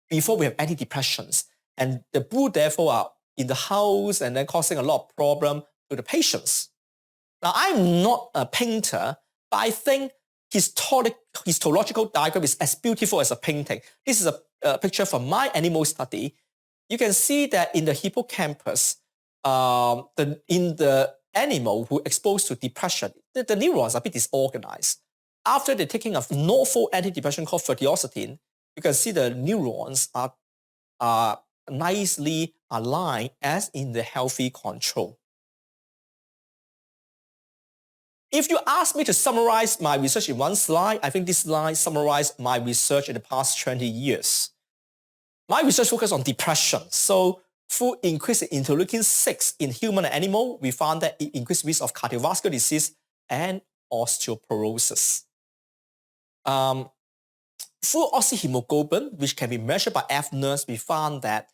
Speaker 1: before we have antidepressants. And the Blue Devil are in the house and then causing a lot of problem to the patients. Now, I'm not a painter, but I think histological diagram is as beautiful as a painting. This is a picture from my animal study. You can see that in the hippocampus, in the animal who exposed to depression, the neurons are a bit disorganized. After they're taking a novel antidepressant called fertioxetine, you can see the neurons are nicely aligned as in the healthy control. If you ask me to summarize my research in one slide, I think this slide summarizes my research in the past 20 years. My research focused on depression. So through increase in interleukin-6 in human and animal, we found that it increased risk of cardiovascular disease and osteoporosis. Through oxyhemoglobin, which can be measured by F-nurse, we found that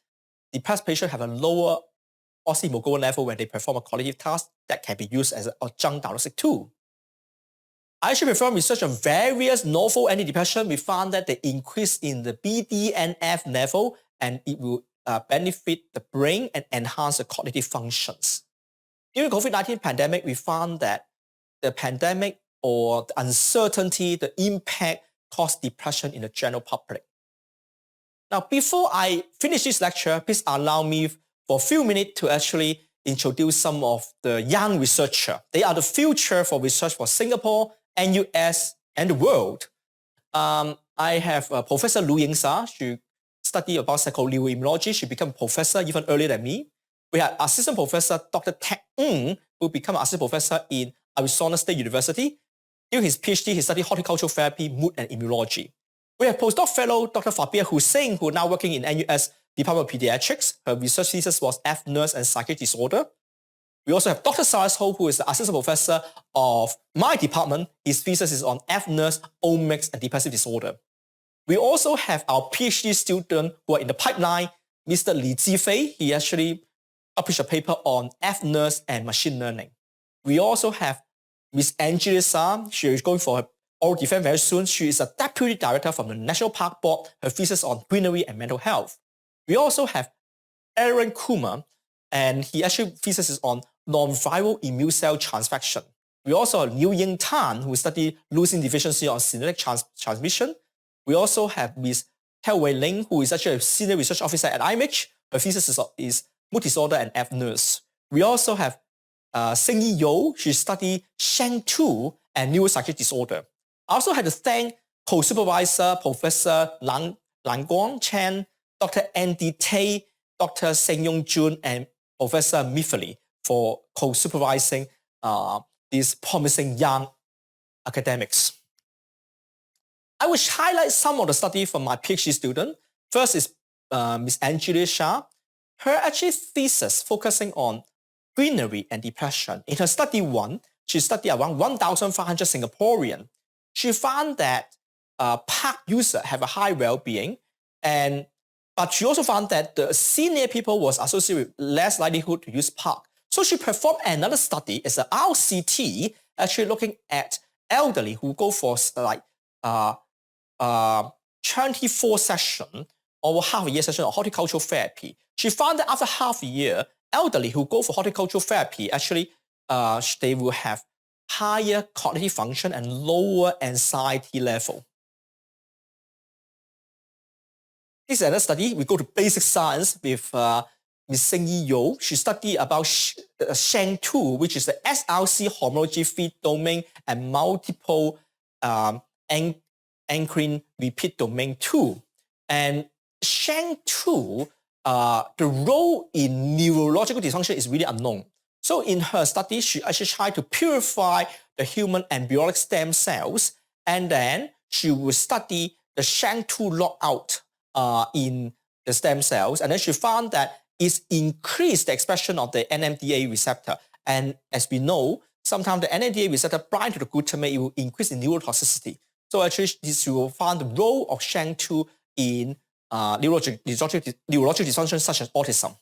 Speaker 1: depressed patients have a lower oxyhemoglobin level when they perform a cognitive task that can be used as an adjunct diagnostic tool. I actually performed research on various novel antidepressants. We found that the increase in the BDNF level and it will benefit the brain and enhance the cognitive functions. During the COVID-19 pandemic, we found that the pandemic or the uncertainty, the impact caused depression in the general public. Now, before I finish this lecture, please allow me for a few minutes to actually introduce some of the young researchers. They are the future for research for Singapore and US and the world. I have Professor Lu Ying-Sa. She studied about psychoneuroimmunology. She became a professor even earlier than me. We have Assistant Professor Dr. Tek Ng, who became an Assistant Professor in Arizona State University. During his PhD, he studied horticultural therapy, mood, and immunology. We have postdoc fellow Dr. Fabia Hussain, who is now working in NUS Department of Pediatrics. Her research thesis was F-nurse and psychiatric disorder. We also have Dr. Cyrus Ho, who is the assistant professor of my department. His thesis is on F-nurse, omics, and depressive disorder. We also have our PhD student who are in the pipeline, Mr. Li Zifei. He actually published a paper on F-nurse and machine learning. We also have Ms. Angela Sa. She is going for her oral defense very soon. She is a deputy director from the National Park Board. Her thesis on greenery and mental health. We also have Aaron Kumar, and he actually thesis on non-viral immune cell transfection. We also have Liu Ying Tan, who studied leucine deficiency on synthetic transmission. We also have Ms. Hel Wei Ling, who is actually a senior research officer at IMH. Her thesis is mood disorder and F-nurse. We also have Xingyi You. She studied Shang-2 and neuropsychiatric disorder. I also had to thank co-supervisor Professor Lan Guang Chen, Dr. Andy Tay, Dr. Seng Yong Jun, and Professor Mifali for co-supervising these promising young academics. I will highlight some of the study from my PhD student. First is Ms. Angela Shah. Her actually thesis focusing on greenery and depression. In her study one, she studied around 1,500 Singaporean. She found that park users have a high well-being, but she also found that the senior people was associated with less likelihood to use park. So she performed another study as an RCT, actually looking at elderly who go for like 24 session or half a year session of horticultural therapy. She found that after half a year, elderly who go for horticultural therapy, actually they will have higher cognitive function and lower anxiety level. This is another study. We go to basic science with Ms. Xingyi You. She studied about Shang-2, which is the SRC homology feed domain and multiple anchoring repeat domain 2. And Shang-2, the role in neurological dysfunction is really unknown. So in her study, she actually tried to purify the human embryonic stem cells, and then she would study the Shang-2 lockout in the stem cells, and then she found that it increased the expression of the NMDA receptor. And as we know, sometimes the NMDA receptor bind to the glutamate, it will increase in neurotoxicity. So actually, she will find the role of Shang-2 in neurologic dysfunction such as autism.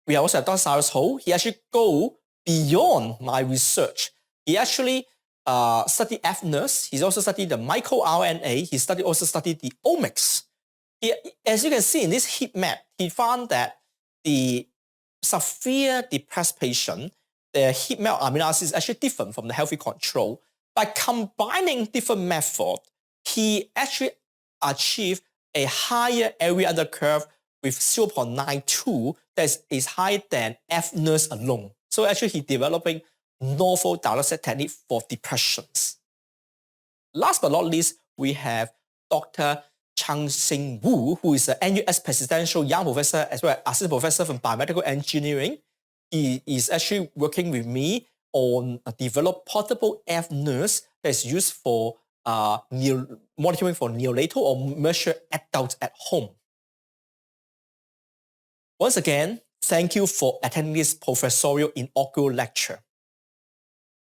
Speaker 1: We also have Dr. Cyrus Ho. He actually go beyond my research. He actually studied F-nurse. He's also studied the microRNA. He also studied the omics. As you can see in this heat map, he found that the severe depressed patient, their heat map amino acid is actually different from the healthy control. By combining different methods, he actually achieved a higher area under curve with 0.92 that is higher than F nurse alone. So actually he developing novel diagnostic technique for depressions. Last but not least, we have Dr. Chang Xing Wu, who is an NUS Presidential Young Professor as well as Assistant Professor from Biomedical Engineering. He is actually working with me on develop portable F nurse that is used for monitoring for neonatal or mature adults at home. Once again, thank you for attending this professorial inaugural lecture.